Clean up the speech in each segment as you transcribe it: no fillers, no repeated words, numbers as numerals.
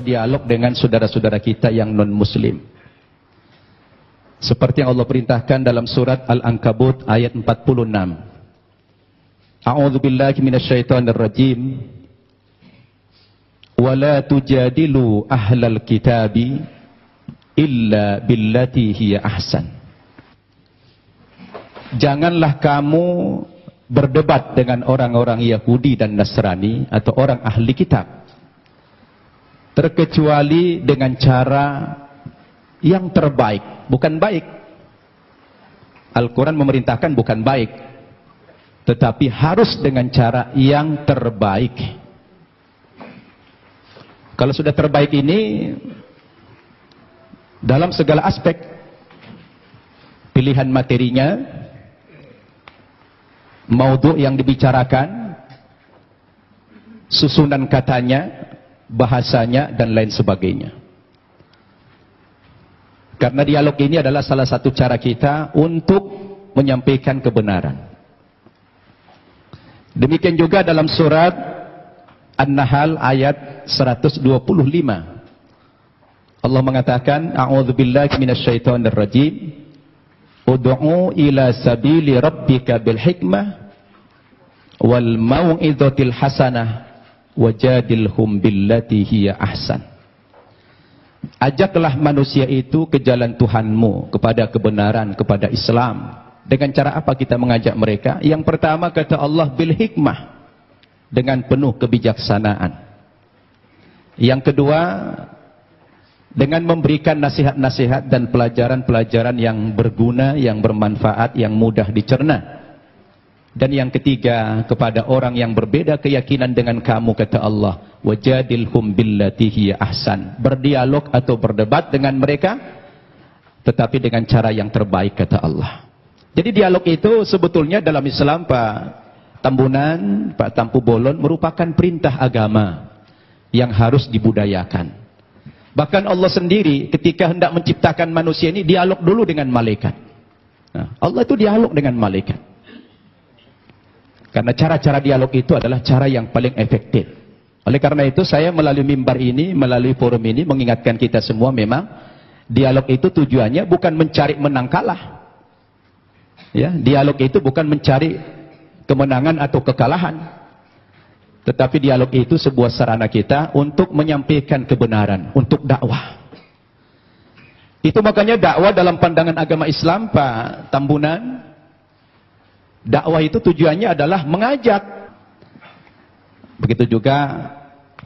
berdialog dengan saudara-saudara kita yang non-muslim. Seperti yang Allah perintahkan dalam surat Al-Ankabut ayat 46. A'udzu billahi minasyaitonir rajim. Wa la tujadilu ahlal kitabi illa billati hiya ahsan. Janganlah kamu berdebat dengan orang-orang Yahudi dan Nasrani atau orang ahli kitab, terkecuali dengan cara yang terbaik, bukan baik. Al-Quran memerintahkan bukan baik, tetapi harus dengan cara yang terbaik. Kalau sudah terbaik ini dalam segala aspek, pilihan materinya, maudhu yang dibicarakan, susunan katanya, bahasanya, dan lain sebagainya. Karena dialog ini adalah salah satu cara kita untuk menyampaikan kebenaran. Demikian juga dalam surat An-Nahl ayat 125. Allah mengatakan, A'udzu billahi minasyaitonir rajim. Ud'u ila sabili rabbika bil hikmah wal mau'izatil hasanah wajadilhum billati hiya ahsan. Ajaklah manusia itu ke jalan Tuhanmu, kepada kebenaran, kepada Islam. Dengan cara apa kita mengajak mereka? Yang pertama kata Allah, bil hikmah, dengan penuh kebijaksanaan. Yang kedua, dengan memberikan nasihat-nasihat dan pelajaran-pelajaran yang berguna, yang bermanfaat, yang mudah dicerna. Dan yang ketiga, kepada orang yang berbeda keyakinan dengan kamu, kata Allah, wajadilhum billati hiya ahsan. Berdialog atau berdebat dengan mereka, tetapi dengan cara yang terbaik, kata Allah. Jadi dialog itu sebetulnya dalam Islam, Pak Tambunan, Pak Tampu Bolon, merupakan perintah agama yang harus dibudayakan. Bahkan Allah sendiri ketika hendak menciptakan manusia ini, dialog dulu dengan malaikat. Nah, Allah itu dialog dengan malaikat. Karena cara-cara dialog itu adalah cara yang paling efektif. Oleh karena itu saya melalui mimbar ini, melalui forum ini mengingatkan kita semua, memang dialog itu tujuannya bukan mencari menang kalah. Ya, dialog itu bukan mencari kemenangan atau kekalahan. Tetapi dialog itu sebuah sarana kita untuk menyampaikan kebenaran, untuk dakwah. Itu makanya dakwah dalam pandangan agama Islam, Pak Tambunan, dakwah itu tujuannya adalah mengajak. Begitu juga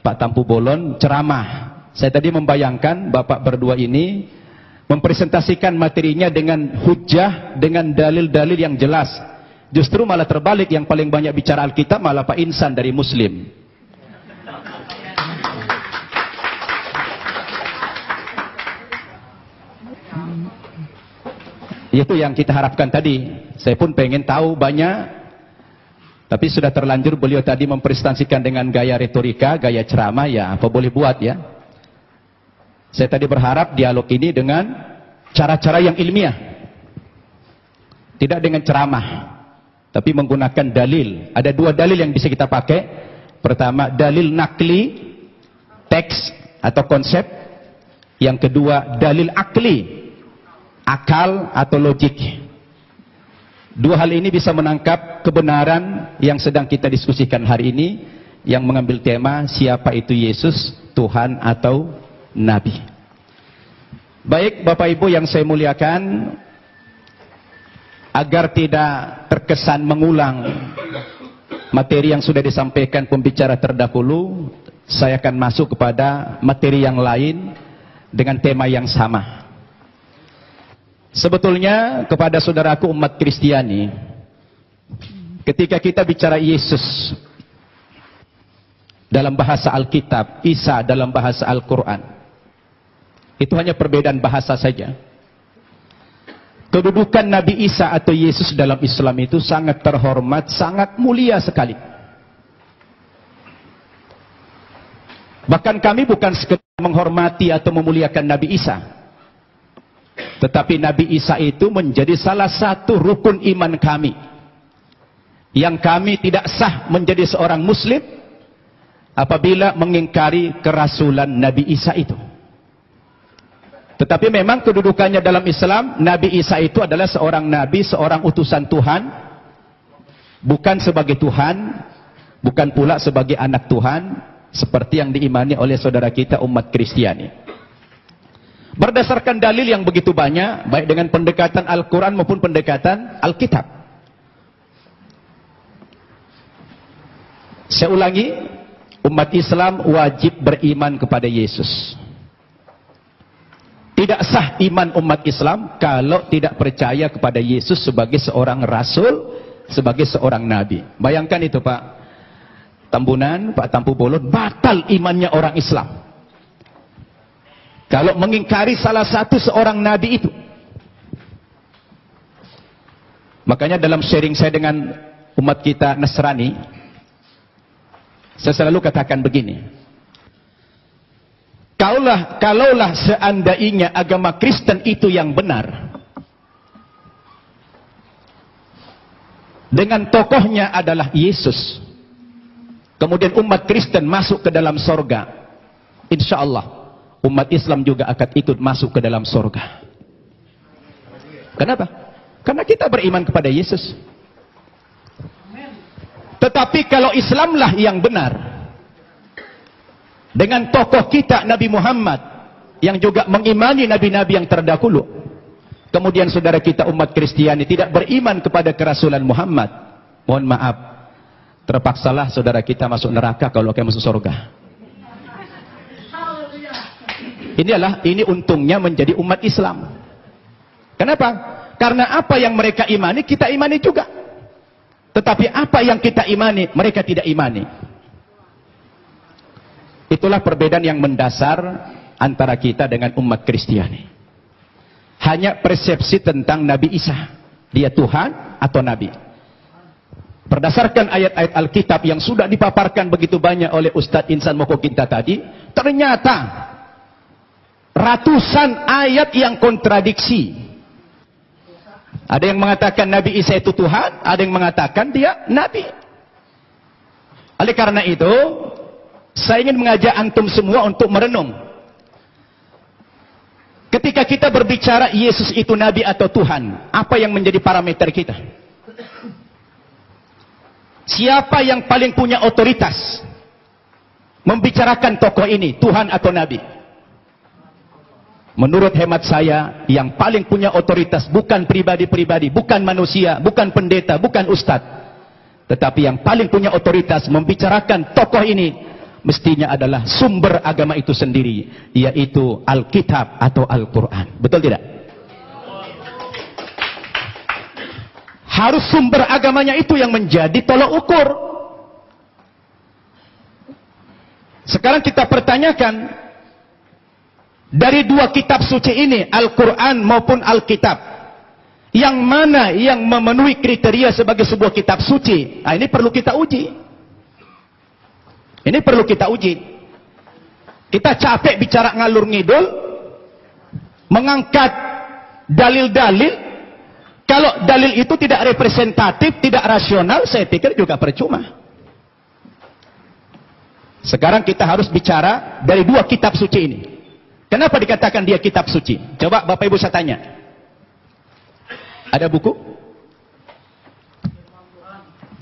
Pak Tampu Bolon ceramah. Saya tadi membayangkan Bapak berdua ini mempresentasikan materinya dengan hujjah, dengan dalil-dalil yang jelas. Justru malah terbalik, yang paling banyak bicara Alkitab malah Pak Insan dari Muslim. Itu yang kita harapkan tadi. Saya pun pengen tahu banyak, tapi sudah terlanjur beliau tadi mempresentasikan dengan gaya retorika, gaya ceramah, ya apa boleh buat ya. Saya tadi berharap dialog ini dengan cara-cara yang ilmiah, tidak dengan ceramah, tapi menggunakan dalil. Ada dua dalil yang bisa kita pakai. Pertama, dalil nakli, teks atau konsep. Yang kedua, dalil akli, akal atau logik. Dua hal ini bisa menangkap kebenaran yang sedang kita diskusikan hari ini, yang mengambil tema siapa itu Yesus, Tuhan atau Nabi. Baik Bapak Ibu yang saya muliakan, agar tidak terkesan mengulang materi yang sudah disampaikan pembicara terdahulu, saya akan masuk kepada materi yang lain dengan tema yang sama. Sebetulnya kepada saudaraku umat Kristiani, ketika kita bicara Yesus dalam bahasa Alkitab, Isa dalam bahasa Al-Quran, itu hanya perbedaan bahasa saja. Kedudukan Nabi Isa atau Yesus dalam Islam itu sangat terhormat, sangat mulia sekali. Bahkan kami bukan sekedar menghormati atau memuliakan Nabi Isa, tetapi Nabi Isa itu menjadi salah satu rukun iman kami, yang kami tidak sah menjadi seorang muslim apabila mengingkari kerasulan Nabi Isa itu. Tetapi memang kedudukannya dalam Islam, Nabi Isa itu adalah seorang nabi, seorang utusan Tuhan, bukan sebagai Tuhan, bukan pula sebagai anak Tuhan, seperti yang diimani oleh saudara kita umat Kristiani. Berdasarkan dalil yang begitu banyak, baik dengan pendekatan Al-Quran maupun pendekatan Alkitab. Saya ulangi, umat Islam wajib beriman kepada Yesus. Tidak sah iman umat Islam kalau tidak percaya kepada Yesus sebagai seorang rasul, sebagai seorang nabi. Bayangkan itu Pak Tambunan, Pak Tampu Bolon, batal imannya orang Islam kalau mengingkari salah satu seorang nabi itu. Makanya dalam sharing saya dengan umat kita Nasrani, saya selalu katakan begini, kalaulah seandainya agama Kristen itu yang benar, dengan tokohnya adalah Yesus, kemudian umat Kristen masuk ke dalam sorga, insya Allah umat Islam juga akan ikut masuk ke dalam sorga. Kenapa? Karena kita beriman kepada Yesus. Tetapi kalau Islamlah yang benar, dengan tokoh kita Nabi Muhammad, yang juga mengimani nabi-nabi yang terdahulu, kemudian saudara kita umat Kristiani tidak beriman kepada kerasulan Muhammad, mohon maaf, terpaksalah saudara kita masuk neraka kalau akan masuk surga. Ini untungnya menjadi umat Islam. Kenapa? Karena apa yang mereka imani, kita imani juga. Tetapi apa yang kita imani, mereka tidak imani. Itulah perbedaan yang mendasar antara kita dengan umat Kristiani. Hanya persepsi tentang Nabi Isa, dia Tuhan atau Nabi. Berdasarkan ayat-ayat Alkitab yang sudah dipaparkan begitu banyak oleh Ustadz Insan Moko kita tadi, ternyata ratusan ayat yang kontradiksi. Ada yang mengatakan Nabi Isa itu Tuhan, ada yang mengatakan dia Nabi. Oleh karena itu, saya ingin mengajak antum semua untuk merenung. Ketika kita berbicara Yesus itu Nabi atau Tuhan, apa yang menjadi parameter kita? Siapa yang paling punya otoritas membicarakan tokoh ini, Tuhan atau Nabi? Menurut hemat saya, yang paling punya otoritas bukan pribadi-pribadi, bukan manusia, bukan pendeta, bukan ustadz, tetapi yang paling punya otoritas membicarakan tokoh ini mestinya adalah sumber agama itu sendiri, yaitu Alkitab atau Al-Quran. Betul tidak? Harus sumber agamanya itu yang menjadi tolok ukur. Sekarang kita pertanyakan, dari dua kitab suci ini, Al-Quran maupun Alkitab, yang mana yang memenuhi kriteria sebagai sebuah kitab suci? Nah, ini perlu kita uji. Ini perlu kita uji. Kita capek bicara ngalur ngidul, mengangkat dalil-dalil. Kalau dalil itu tidak representatif, tidak rasional, saya pikir juga percuma. Sekarang kita harus bicara dari dua kitab suci ini. Kenapa dikatakan dia kitab suci? Coba Bapak Ibu saya tanya. Ada buku?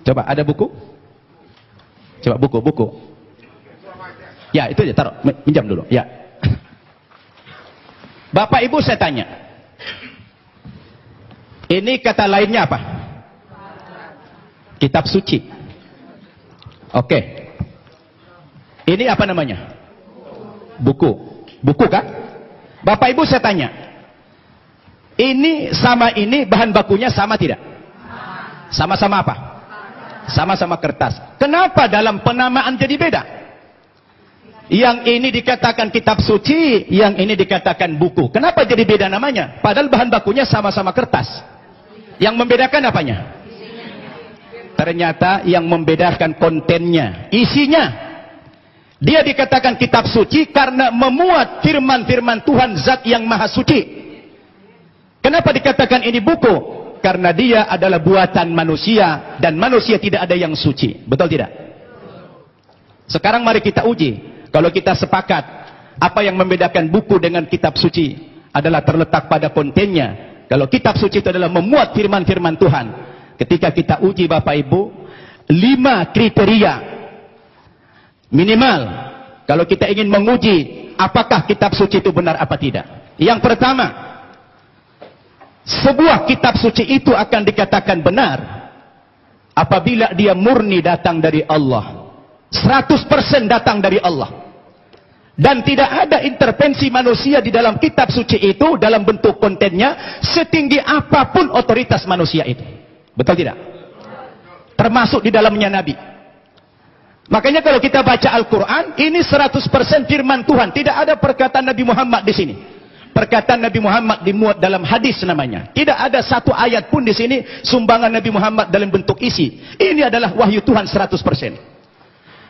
Coba ada buku? Coba buku. Ya, itu aja, taruh, pinjam dulu. Ya. Bapak Ibu saya tanya. Ini kata lainnya apa? Kitab suci. Oke. Ini apa namanya? Buku. Buku kan? Bapak Ibu saya tanya, ini sama ini bahan bakunya sama tidak? Sama-sama apa? Sama-sama kertas. Kenapa dalam penamaan jadi beda? Yang ini dikatakan kitab suci, yang ini dikatakan buku. Kenapa jadi beda namanya? Padahal bahan bakunya sama-sama kertas. Yang membedakan apanya? Ternyata yang membedakan kontennya, isinya. Dia dikatakan kitab suci karena memuat firman-firman Tuhan Zat yang Maha Suci. Kenapa dikatakan ini buku? Karena dia adalah buatan manusia dan manusia tidak ada yang suci. Betul tidak? Sekarang mari kita uji. Kalau kita sepakat, apa yang membedakan buku dengan kitab suci adalah terletak pada kontennya. Kalau kitab suci itu adalah memuat firman-firman Tuhan. Ketika kita uji Bapak Ibu, 5 kriteria minimal kalau kita ingin menguji apakah kitab suci itu benar apa tidak. Yang pertama, sebuah kitab suci itu akan dikatakan benar apabila dia murni datang dari Allah, 100% datang dari Allah, dan tidak ada intervensi manusia di dalam kitab suci itu dalam bentuk kontennya, setinggi apapun otoritas manusia itu. Betul tidak? Termasuk di dalamnya Nabi. Makanya kalau kita baca Al-Quran, ini 100% firman Tuhan. Tidak ada perkataan Nabi Muhammad di sini. Perkataan Nabi Muhammad dimuat dalam hadis namanya. Tidak ada satu ayat pun di sini sumbangan Nabi Muhammad dalam bentuk isi. Ini adalah wahyu Tuhan 100%.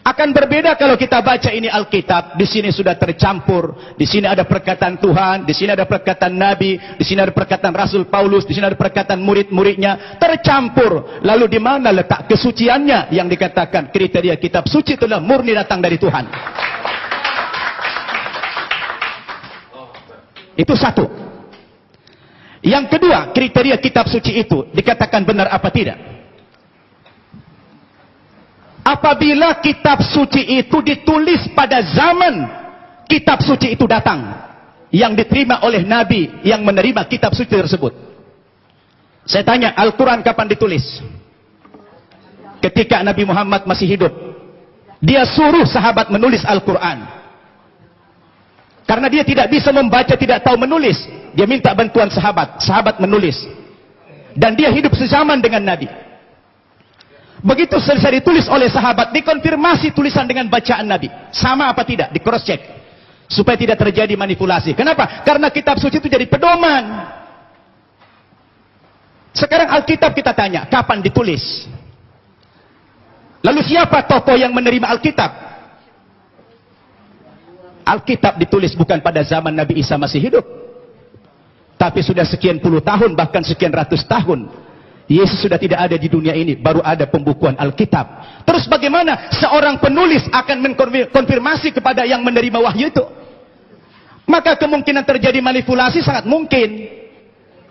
Akan berbeda kalau kita baca ini Alkitab, di sini sudah tercampur, di sini ada perkataan Tuhan, di sini ada perkataan Nabi, di sini ada perkataan Rasul Paulus, di sini ada perkataan murid-muridnya, tercampur. Lalu di mana letak kesuciannya yang dikatakan kriteria kitab suci itu adalah murni datang dari Tuhan? Itu satu. Yang kedua, kriteria kitab suci itu dikatakan benar apa tidak? Apabila kitab suci itu ditulis pada zaman kitab suci itu datang, yang diterima oleh Nabi yang menerima kitab suci tersebut. Saya tanya, Al-Quran kapan ditulis? Ketika Nabi Muhammad masih hidup. Dia suruh sahabat menulis Al-Quran. Karena dia tidak bisa membaca, tidak tahu menulis. Dia minta bantuan sahabat. Sahabat menulis. Dan dia hidup sezaman dengan Nabi. Begitu selesai ditulis oleh sahabat, dikonfirmasi tulisan dengan bacaan Nabi. Sama apa tidak? Di cross check. Supaya tidak terjadi manipulasi. Kenapa? Karena kitab suci itu jadi pedoman. Sekarang Alkitab kita tanya, kapan ditulis? Lalu siapa tokoh yang menerima Alkitab? Alkitab ditulis bukan pada zaman Nabi Isa masih hidup. Tapi sudah sekian puluh tahun, bahkan sekian ratus tahun. Yesus sudah tidak ada di dunia ini, baru ada pembukuan Alkitab. Terus bagaimana seorang penulis akan mengkonfirmasi kepada yang menerima wahyu itu? Maka kemungkinan terjadi manipulasi sangat mungkin.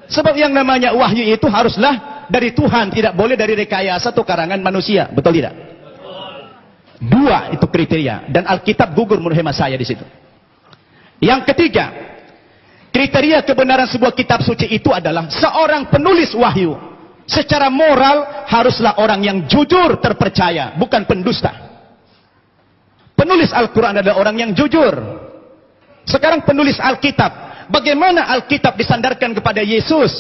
Sebab yang namanya wahyu itu haruslah dari Tuhan, tidak boleh dari rekayasa atau karangan manusia. Betul tidak? Dua itu kriteria, dan Alkitab gugur menurut hemat saya di situ. Yang ketiga, kriteria kebenaran sebuah kitab suci itu adalah seorang penulis wahyu secara moral haruslah orang yang jujur, terpercaya, bukan pendusta. Penulis Al-Quran adalah orang yang jujur. Sekarang penulis Alkitab, bagaimana Alkitab disandarkan kepada Yesus,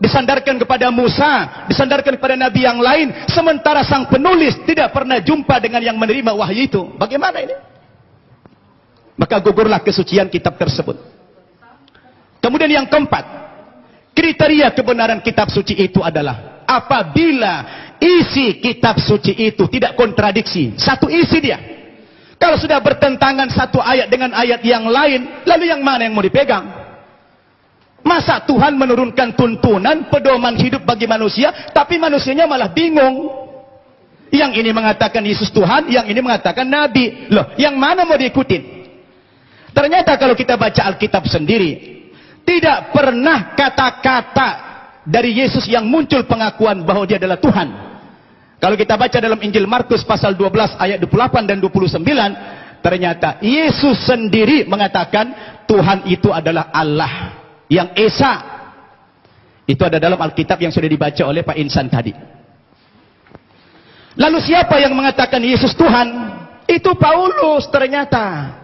disandarkan kepada Musa, disandarkan kepada Nabi yang lain, sementara sang penulis tidak pernah jumpa dengan yang menerima wahyu itu? Bagaimana ini? Maka gugurlah kesucian kitab tersebut. Kemudian yang keempat, kriteria kebenaran kitab suci itu adalah apabila isi kitab suci itu tidak kontradiksi. Satu isi dia. Kalau sudah bertentangan satu ayat dengan ayat yang lain, lalu yang mana yang mau dipegang? Masa Tuhan menurunkan tuntunan, pedoman hidup bagi manusia, tapi manusianya malah bingung. Yang ini mengatakan Yesus Tuhan, yang ini mengatakan Nabi. Loh, yang mana mau diikutin? Ternyata kalau kita baca Alkitab sendiri, tidak pernah kata-kata dari Yesus yang muncul pengakuan bahwa dia adalah Tuhan. Kalau kita baca dalam Injil Markus pasal 12 ayat 28 dan 29, ternyata Yesus sendiri mengatakan Tuhan itu adalah Allah yang Esa. Itu ada dalam Alkitab yang sudah dibaca oleh Pak Insan tadi. Lalu siapa yang mengatakan Yesus Tuhan? Itu Paulus ternyata.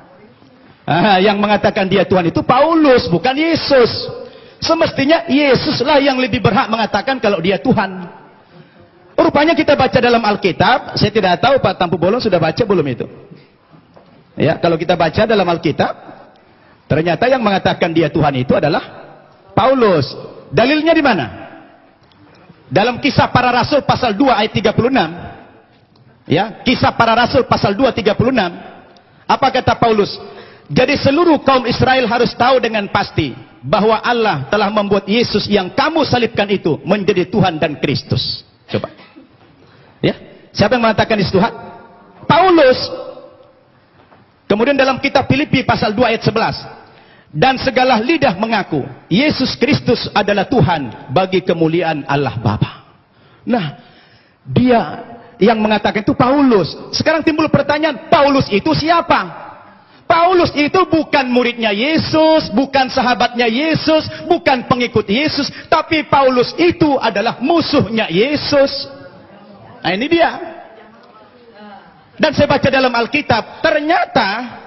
Yang mengatakan dia Tuhan itu Paulus, bukan Yesus. Semestinya Yesuslah yang lebih berhak mengatakan kalau dia Tuhan. Rupanya kita baca dalam Alkitab, saya tidak tahu Pak Tampu Bolon sudah baca belum itu. Ya, kalau kita baca dalam Alkitab, ternyata yang mengatakan dia Tuhan itu adalah Paulus. Dalilnya di mana? Dalam Kisah Para Rasul pasal 2 ayat 36. Ya, Kisah Para Rasul pasal 2 36. Apa kata Paulus? Jadi seluruh kaum Israel harus tahu dengan pasti bahwa Allah telah membuat Yesus yang kamu salibkan itu menjadi Tuhan dan Kristus. Coba. Ya, siapa yang mengatakan Yesus Tuhan? Paulus. Kemudian dalam kitab Filipi pasal 2 ayat 11. Dan segala lidah mengaku Yesus Kristus adalah Tuhan bagi kemuliaan Allah Bapa. Nah, dia yang mengatakan itu Paulus. Sekarang timbul pertanyaan, Paulus itu siapa? Paulus itu bukan muridnya Yesus, bukan sahabatnya Yesus, bukan pengikut Yesus, tapi Paulus itu adalah musuhnya Yesus. Nah, ini dia. Dan saya baca dalam Alkitab, ternyata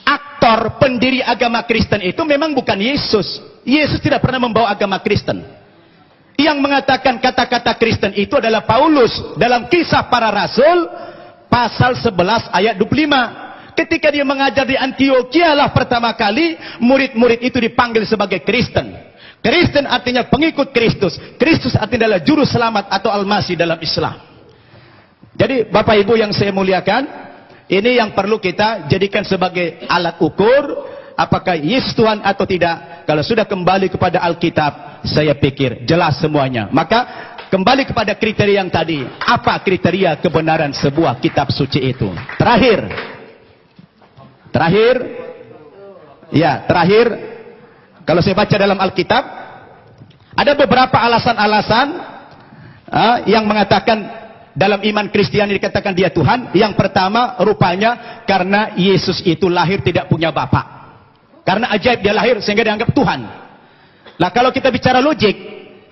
aktor pendiri agama Kristen itu memang bukan Yesus. Yesus tidak pernah membawa agama Kristen. Yang mengatakan kata-kata Kristen itu adalah Paulus dalam Kisah Para Rasul pasal 11 ayat 25. Ketika dia mengajar di Antioquia lah pertama kali murid-murid itu dipanggil sebagai Kristen. Kristen artinya pengikut Kristus. Kristus artinya adalah juru selamat atau Al-Masih dalam Islam. Jadi Bapak Ibu yang saya muliakan, ini yang perlu kita jadikan sebagai alat ukur apakah Yesus Tuhan atau tidak. Kalau sudah kembali kepada Alkitab, saya pikir jelas semuanya. Maka kembali kepada kriteria yang tadi. Apa kriteria kebenaran sebuah kitab suci itu? Terakhir, kalau saya baca dalam Alkitab, ada beberapa alasan-alasan yang mengatakan dalam iman Kristiani dikatakan dia Tuhan. Yang pertama, rupanya karena Yesus itu lahir tidak punya bapak. Karena ajaib dia lahir sehingga dianggap Tuhan. Nah, kalau kita bicara logik,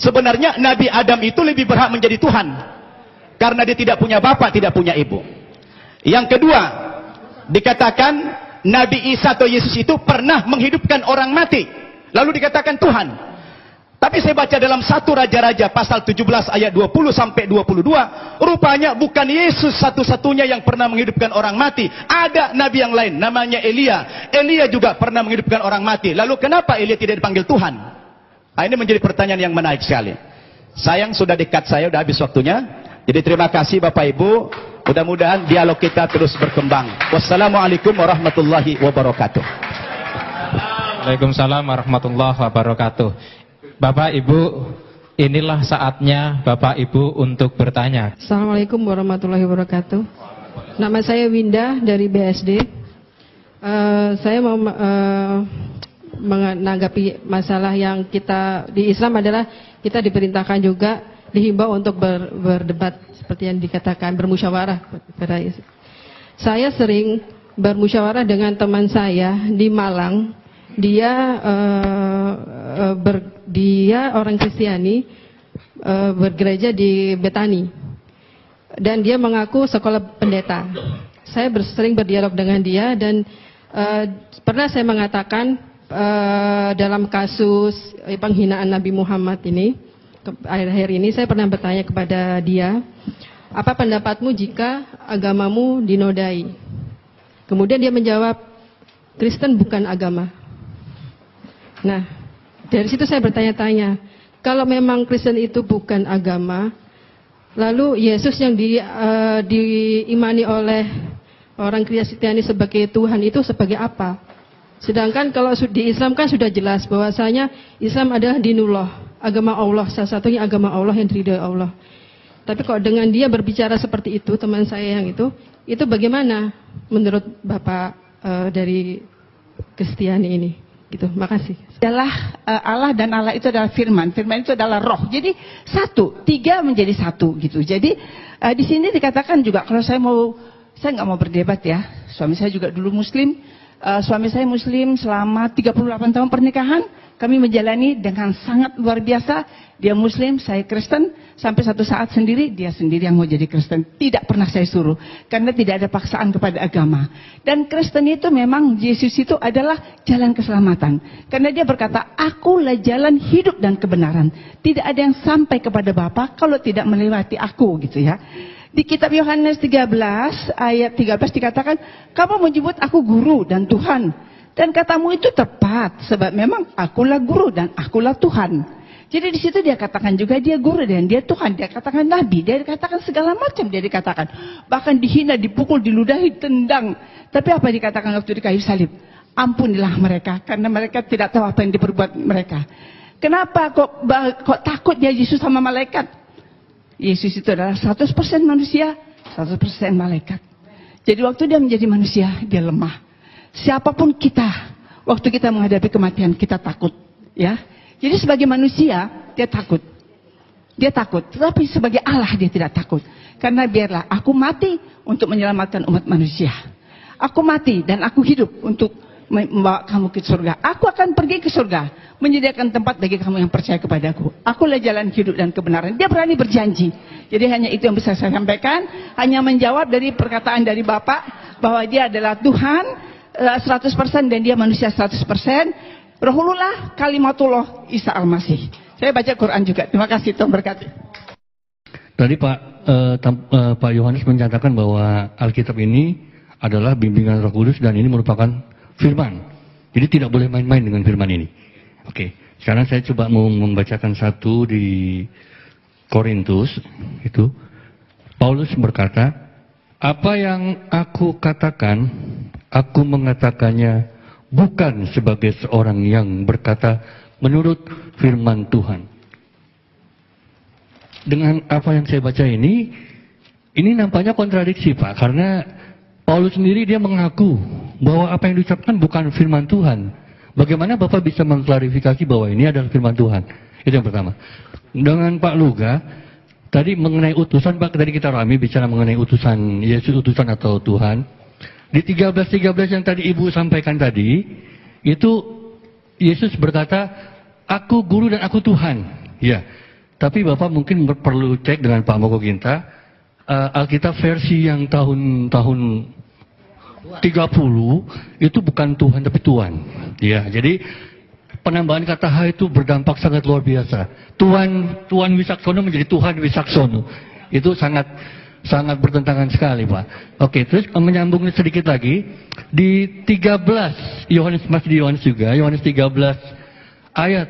sebenarnya Nabi Adam itu lebih berhak menjadi Tuhan. Karena dia tidak punya bapak, tidak punya ibu. Yang kedua, dikatakan Nabi Isa atau Yesus itu pernah menghidupkan orang mati. Lalu dikatakan Tuhan. Tapi saya baca dalam 1 Raja-Raja pasal 17 ayat 20 sampai 22, rupanya bukan Yesus satu-satunya yang pernah menghidupkan orang mati. Ada nabi yang lain namanya Elia. Elia juga pernah menghidupkan orang mati. Lalu kenapa Elia tidak dipanggil Tuhan? Nah, ini menjadi pertanyaan yang menarik sekali. Sayang sudah dekat, saya sudah habis waktunya. Jadi terima kasih Bapak Ibu. Mudah-mudahan dialog kita terus berkembang. Wassalamualaikum warahmatullahi wabarakatuh. Waalaikumsalam warahmatullahi wabarakatuh. Bapak Ibu, inilah saatnya Bapak Ibu untuk bertanya. Assalamualaikum warahmatullahi wabarakatuh. Nama saya Winda dari BSD. Saya mau menanggapi masalah yang kita di Islam adalah kita diperintahkan juga dihimbau untuk berdebat seperti yang dikatakan bermusyawarah. Saya sering bermusyawarah dengan teman saya di Malang. Dia orang Kristiani, bergereja di Betani, dan dia mengaku sekolah pendeta. Saya sering berdialog dengan dia dan pernah saya mengatakan dalam kasus penghinaan Nabi Muhammad ini, akhir-akhir ini saya pernah bertanya kepada dia, apa pendapatmu jika agamamu dinodai? Kemudian dia menjawab, Kristen bukan agama. Nah, dari situ saya bertanya-tanya, kalau memang Kristen itu bukan agama, lalu Yesus yang diimani oleh orang Kristiani sebagai Tuhan itu sebagai apa? Sedangkan kalau di Islam kan sudah jelas bahwasanya Islam adalah dinullah, agama Allah, salah satunya agama Allah yang diridhoi Allah. Tapi kok dengan dia berbicara seperti itu, teman saya yang itu bagaimana menurut Bapak dari Kristiani ini? Gitu, makasih. Adalah Allah, dan Allah itu adalah firman. Firman itu adalah roh. Jadi satu, tiga menjadi satu gitu. Jadi di sini dikatakan juga kalau saya nggak mau berdebat ya. Suami saya juga dulu Muslim. Suami saya Muslim selama 38 tahun pernikahan. Kami menjalani dengan sangat luar biasa. Dia Muslim, saya Kristen. Sampai satu saat sendiri, dia sendiri yang mau jadi Kristen. Tidak pernah saya suruh. Karena tidak ada paksaan kepada agama. Dan Kristen itu memang, Yesus itu adalah jalan keselamatan. Karena dia berkata, akulah jalan hidup dan kebenaran. Tidak ada yang sampai kepada Bapa kalau tidak melewati aku gitu ya. Di kitab Yohanes 13 ayat 13 dikatakan, kamu menyebut aku guru dan Tuhan. Dan katamu itu tepat, sebab memang akulah guru dan akulah Tuhan. Jadi di situ dia katakan juga dia guru dan dia Tuhan. Dia katakan nabi, dia dikatakan segala macam dia dikatakan. Bahkan dihina, dipukul, diludahi, tendang. Tapi apa dikatakan waktu di kayu salib? Ampunilah mereka, karena mereka tidak tahu apa yang diperbuat mereka. Kenapa kok takut dia Yesus sama malaikat? Yesus itu adalah 100% manusia, 100% malaikat. Jadi waktu dia menjadi manusia, dia lemah. Siapapun kita, waktu kita menghadapi kematian, kita takut. Ya. Jadi sebagai manusia, dia takut. Dia takut. Tetapi sebagai Allah, dia tidak takut. Karena biarlah aku mati untuk menyelamatkan umat manusia. Aku mati dan aku hidup untuk membawa kamu ke surga. Aku akan pergi ke surga, menyediakan tempat bagi kamu yang percaya kepadaku. Akulah jalan hidup dan kebenaran. Dia berani berjanji. Jadi hanya itu yang bisa saya sampaikan. Hanya menjawab dari perkataan dari Bapak bahwa dia adalah Tuhan 100% dan dia manusia 100%. Rohullah kalimatullah Isa Al-Masih. Saya baca Quran juga. Terima kasih, Tuhan berkati. Tadi Pak Yohanes menyatakan bahwa Alkitab ini adalah bimbingan Roh Kudus dan ini merupakan firman. Jadi tidak boleh main-main dengan firman ini. Oke, sekarang saya coba mau membacakan satu di Korintus. Itu Paulus berkata, apa yang aku katakan, aku mengatakannya bukan sebagai seorang yang berkata menurut firman Tuhan. Dengan apa yang saya baca ini nampaknya kontradiksi, Pak, karena Paulus sendiri dia mengaku bahwa apa yang diucapkan bukan firman Tuhan. Bagaimana Bapak bisa mengklarifikasi bahwa ini adalah firman Tuhan? Itu yang pertama. Dengan Pak Luga, tadi mengenai utusan, Pak, tadi kita ramai bicara mengenai utusan Yesus, utusan atau Tuhan. Di 13 yang tadi Ibu sampaikan tadi, itu Yesus berkata, aku guru dan aku Tuhan. Ya, tapi Bapak mungkin perlu cek dengan Pak Moko Ginta, Alkitab versi yang tahun 30 itu bukan Tuhan tapi Tuhan. Ya, jadi penambahan kata H itu berdampak sangat luar biasa. Tuhan Wisaksono menjadi Tuhan Wisaksono. Itu sangat bertentangan sekali, Pak. Oke, terus menyambung sedikit lagi di 13 Yohanes, masih di Yohanes juga, Yohanes 13 ayat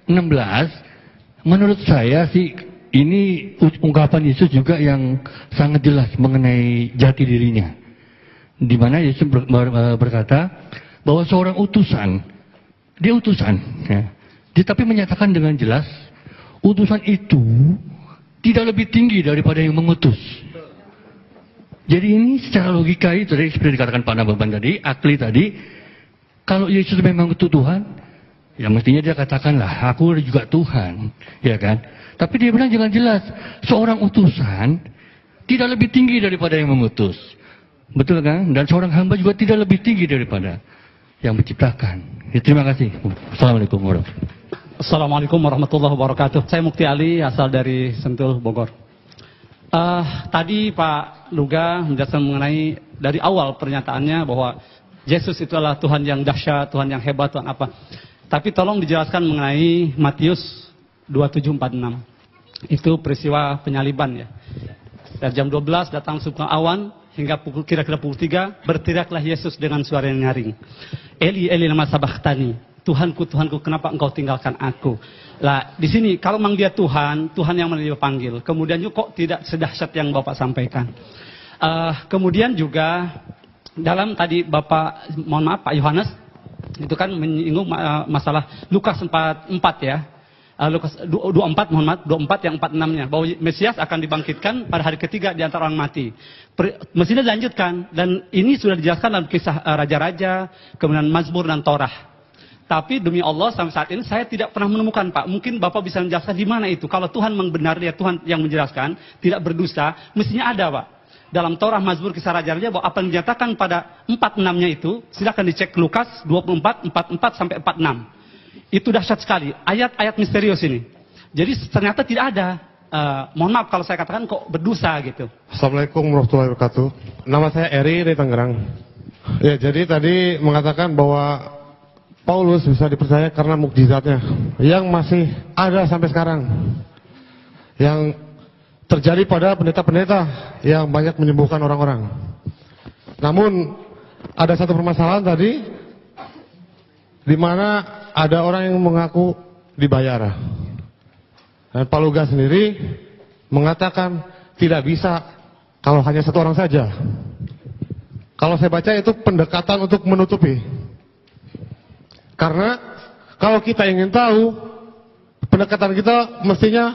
16, menurut saya sih ini ungkapan Yesus juga yang sangat jelas mengenai jati dirinya. Di mana Yesus berkata bahwa seorang utusan, dia utusan, ya. Dia tapi menyatakan dengan jelas, utusan itu tidak lebih tinggi daripada yang mengutus. Jadi ini secara logika itu, seperti dikatakan Pak Nababan tadi, Akli tadi, kalau Yesus memang itu Tuhan, ya mestinya dia katakanlah, aku juga Tuhan, ya kan? Tapi dia bilang jangan jelas, seorang utusan tidak lebih tinggi daripada yang mengutus. Betul kan? Dan seorang hamba juga tidak lebih tinggi daripada yang menciptakan. Ya, terima kasih. Assalamualaikum warahmatullahi wabarakatuh. Assalamualaikum warahmatullahi wabarakatuh. Saya Mukti Ali, asal dari Sentul, Bogor. Tadi Pak Luga menjelaskan mengenai dari awal pernyataannya bahwa Yesus itu adalah Tuhan yang dahsyat, Tuhan yang hebat, Tuhan apa. Tapi tolong dijelaskan mengenai Matius 27:46. Itu peristiwa penyaliban ya. Dan jam 12 datang suka awan hingga kira-kira pukul 3 berteriaklah Yesus dengan suara yang nyaring. Eli Eli lama sabachthani. Tuhanku, Tuhanku, kenapa engkau tinggalkan aku? Lah, di sini kalau memang dia Tuhan, Tuhan yang dia panggil. Kemudian juga kok tidak sedahsyat yang Bapak sampaikan. Kemudian juga dalam tadi Bapak, mohon maaf Pak Yohanes, itu kan menyinggung masalah Lukas 4 ya. Lukas 24, mohon maaf, 24 yang 46-nya. Bahwa Mesias akan dibangkitkan pada hari ketiga di antara orang mati. Mestinya dilanjutkan. Dan ini sudah dijelaskan dalam kisah Raja-Raja, kemudian Mazmur dan Torah. Tapi demi Allah sampai saat ini saya tidak pernah menemukan, Pak. Mungkin Bapak bisa menjelaskan di mana itu. Kalau Tuhan memang benar, dia Tuhan yang menjelaskan, tidak berdusta, mestinya ada, Pak. Dalam Torah, Mazmur, kisah Raja-Raja, bahwa apa yang dinyatakan pada 46-nya itu, silakan dicek Lukas 24, 44 sampai 46. Itu dahsyat sekali, ayat-ayat misterius ini. Jadi ternyata tidak ada, mohon maaf kalau saya katakan kok berdosa gitu. Assalamualaikum warahmatullahi wabarakatuh. Nama saya Eri dari Tangerang. Ya, jadi tadi mengatakan bahwa Paulus bisa dipercaya karena mukjizatnya yang masih ada sampai sekarang, yang terjadi pada pendeta-pendeta yang banyak menyembuhkan orang-orang. Namun ada satu permasalahan tadi, di mana ada orang yang mengaku dibayar. Dan Pak Luga sendiri mengatakan tidak bisa kalau hanya satu orang saja. Kalau saya baca itu pendekatan untuk menutupi. Karena kalau kita ingin tahu, pendekatan kita mestinya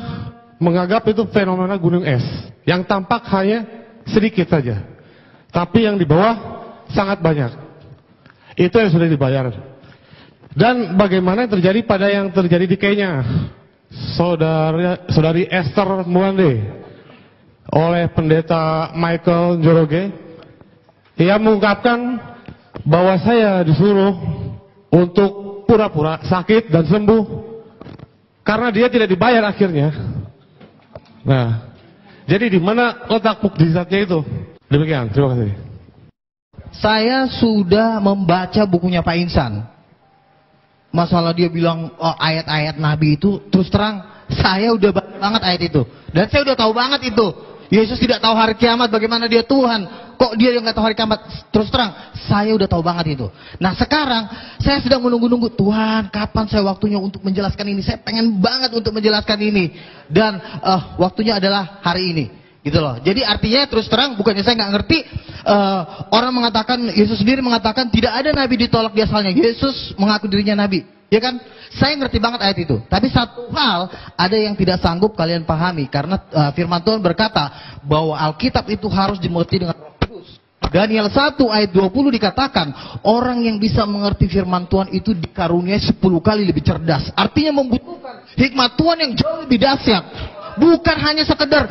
menganggap itu fenomena gunung es yang tampak hanya sedikit saja. tapi yang di bawah sangat banyak. Itu yang sudah dibayar. Dan bagaimana yang terjadi pada yang terjadi di Kenya, saudari Esther Mwande oleh pendeta Michael Njoroge, ia mengungkapkan bahwa saya disuruh untuk pura-pura sakit dan sembuh karena dia tidak dibayar akhirnya. Nah, jadi di mana letak mukjizatnya itu? Demikian, terima kasih. Saya sudah membaca bukunya Pak Insan. Masalah dia bilang ayat-ayat Nabi itu, terus terang saya udah banget ayat itu. Dan saya udah tahu banget itu. Yesus tidak tahu hari kiamat, bagaimana dia Tuhan. Kok dia yang nggak tahu hari kiamat? Terus terang, saya udah tahu banget itu. Nah sekarang, saya sedang menunggu-nunggu, Tuhan kapan saya waktunya untuk menjelaskan ini. Saya pengen banget untuk menjelaskan ini. Dan waktunya adalah hari ini. Gitu loh. Jadi artinya terus terang, bukannya saya nggak ngerti, orang mengatakan, Yesus sendiri mengatakan tidak ada nabi ditolak di asalnya. Yesus mengaku dirinya nabi, ya kan? Saya ngerti banget ayat itu. Tapi satu hal ada yang tidak sanggup kalian pahami, karena firman Tuhan berkata bahwa Alkitab itu harus dimengerti dengan Roh Kudus. Daniel 1 ayat 20 dikatakan orang yang bisa mengerti firman Tuhan itu dikaruniai 10 kali lebih cerdas. Artinya membutuhkan hikmat Tuhan yang jauh lebih dahsyat. Bukan hanya sekedar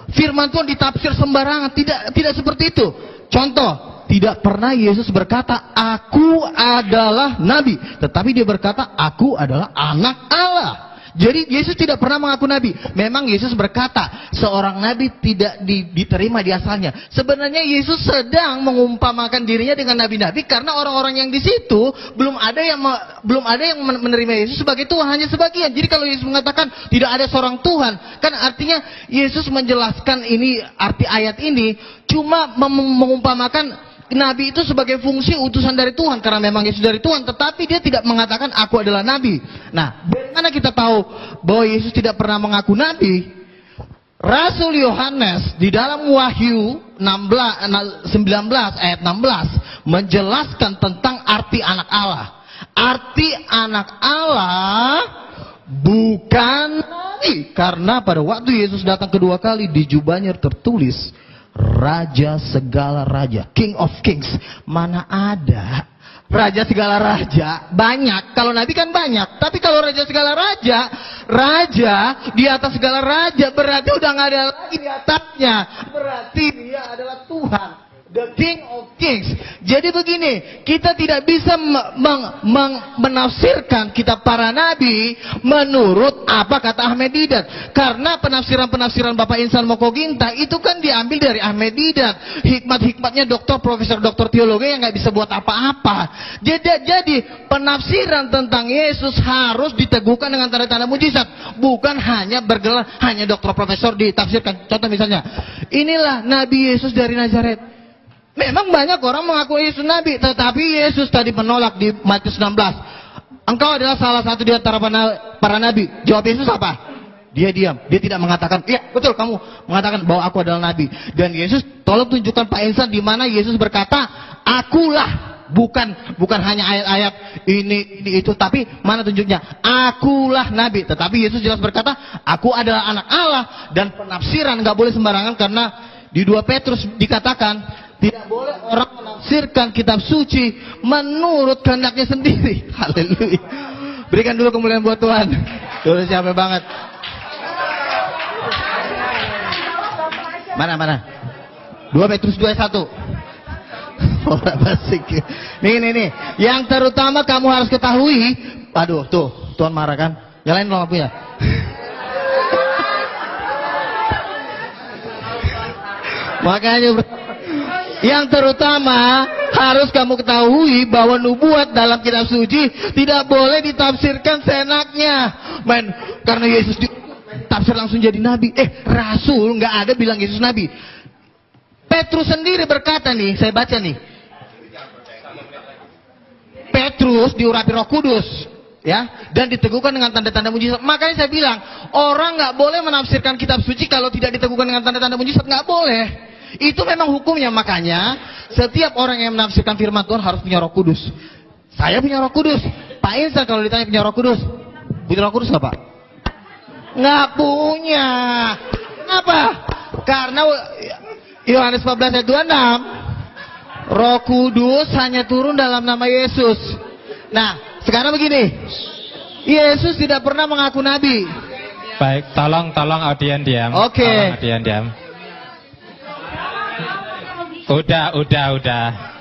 firman Tuhan ditafsir sembarangan, tidak seperti itu. Contoh, tidak pernah Yesus berkata, aku adalah nabi. Tetapi dia berkata, aku adalah anak Allah. Jadi Yesus tidak pernah mengaku nabi. Memang Yesus berkata, seorang nabi tidak diterima di asalnya. Sebenarnya Yesus sedang mengumpamakan dirinya dengan nabi-nabi, karena orang-orang yang di situ belum ada yang menerima Yesus sebagai Tuhan, hanya sebagian. Jadi kalau Yesus mengatakan tidak ada seorang Tuhan, kan artinya Yesus menjelaskan ini, arti ayat ini cuma mengumpamakan nabi itu sebagai fungsi utusan dari Tuhan, karena memang Yesus dari Tuhan, tetapi dia tidak mengatakan aku adalah nabi. Nah, bagaimana kita tahu bahwa Yesus tidak pernah mengaku nabi? Rasul Yohanes di dalam Wahyu 19 ayat 16 menjelaskan tentang arti anak Allah. Arti anak Allah bukan nabi, karena pada waktu Yesus datang kedua kali di jubahnya tertulis Raja segala raja, King of Kings. Mana ada raja segala raja? Banyak. Kalau nabi kan banyak. Tapi kalau raja segala raja, raja di atas segala raja, berarti udah nggak ada lagi di atasnya. Berarti dia adalah Tuhan, the King of Kings. Jadi begini, kita tidak bisa menafsirkan kitab para nabi menurut apa kata Ahmed Didat. Karena penafsiran-penafsiran Bapak Insan Mokoginta itu kan diambil dari Ahmed Didat. Hikmat-hikmatnya doktor, profesor, doktor teologi yang nggak bisa buat apa-apa. Jadi penafsiran tentang Yesus harus diteguhkan dengan tanda-tanda mujizat. Bukan hanya bergelar, hanya doktor, profesor ditafsirkan. Contoh misalnya, inilah Nabi Yesus dari Nazaret. Memang banyak orang mengaku Yesus nabi, tetapi Yesus tadi menolak di Matius 16. Engkau adalah salah satu di antara para nabi. Jawab Yesus apa? Dia diam. Dia tidak mengatakan, iya betul kamu mengatakan bahwa aku adalah nabi. Dan Yesus, tolong tunjukkan Pak Insan di mana Yesus berkata, akulah. Bukan hanya ayat-ayat ini itu, tapi mana tunjuknya? Akulah nabi. Tetapi Yesus jelas berkata, aku adalah anak Allah. Dan penafsiran nggak boleh sembarangan, karena di 2 Petrus dikatakan tidak boleh orang menafsirkan kitab suci menurut kehendaknya sendiri. Haleluya. Berikan dulu kemuliaan buat Tuhan. Tuh siapa banget. Mana? 2 Petrus 2:1. Orang basik. Nih. Yang terutama kamu harus ketahui. Aduh, tuh, Tuhan marah kan? Nyalain lampunya. Makanya yang terutama harus kamu ketahui bahwa nubuat dalam kitab suci tidak boleh ditafsirkan seenaknya. Karena Yesus tafsir langsung jadi nabi. Rasul nggak ada bilang Yesus nabi. Petrus sendiri berkata nih, saya baca nih. Petrus diurapi Roh Kudus, ya, dan diteguhkan dengan tanda-tanda mujizat. Makanya saya bilang, orang nggak boleh menafsirkan kitab suci kalau tidak diteguhkan dengan tanda-tanda mujizat, nggak boleh. Itu memang hukumnya. Makanya setiap orang yang menafsirkan firman Tuhan harus punya Roh Kudus. Saya punya Roh Kudus. Pak Insan kalau ditanya punya Roh Kudus, punya Roh Kudus nggak Pak? Nggak punya. Kenapa? Karena Yohanes 14 ayat 26. Roh Kudus hanya turun dalam nama Yesus. Nah, sekarang begini. Yesus tidak pernah mengaku nabi. Baik, tolong audien diam. Oke. Tolong audien diam. Udah.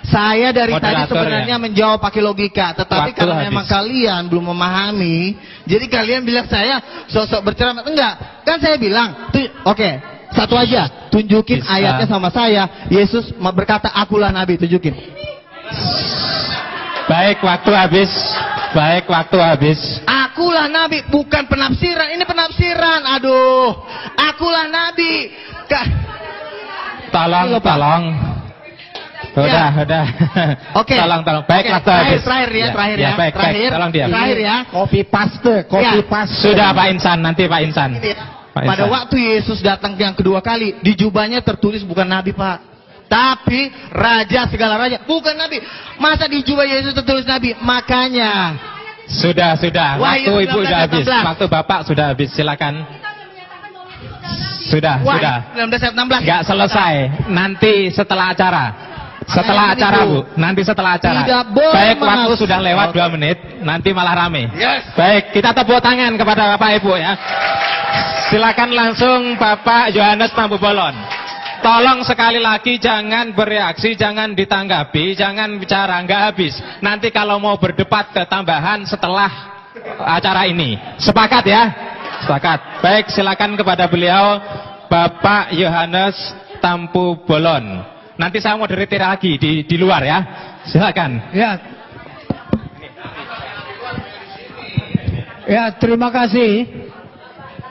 Saya dari tadi Moderator sebenarnya ya. menjawab pakai logika, tetapi Waktu karena habis. memang kalian belum memahami, jadi kalian bilang saya sosok berceramah. Enggak, kan saya bilang, oke, satu aja, tunjukin Bisa. ayatnya sama saya. Yesus berkata, akulah nabi, tunjukin. Baik, waktu habis. Akulah nabi, bukan penafsiran. Ini penafsiran. Aduh, akulah nabi. Tolong. Udah. Oke. Tolong. Baik, Oke, waktu habis. Terakhir ya. Baik. Tolong diam. Terakhir ya. Copy paste. Sudah Pak Insan, nanti Pak Insan. Pak Pada Insan. waktu Yesus datang yang kedua kali, di jubahnya tertulis bukan nabi, Pak, tapi raja segala raja, bukan nabi. Masa di jubah Yesus tertulis nabi? Makanya Sudah. Waktu Wahyu Ibu 19, sudah habis. 16. Waktu Bapak sudah habis. Silakan. Sudah. 19 ayat 16. Enggak selesai. Nanti setelah acara. Setelah Makanya acara, itu. Bu. Nanti setelah acara. Tidak boleh Baik, waktu masuk. sudah lewat 2 menit. Nanti malah rame. Yes. Baik, kita tepuk tangan kepada Bapak Ibu ya. Silakan langsung Bapak Yohanes Tambu Bolon. Tolong sekali lagi jangan bereaksi, jangan ditanggapi, jangan bicara, nggak habis. Nanti kalau mau berdebat ketambahan setelah acara ini. Sepakat ya? Sepakat. Baik, silakan kepada beliau Bapak Yohanes Tampu Bolon. Nanti saya moderator lagi di luar ya. Silakan. Ya, terima kasih.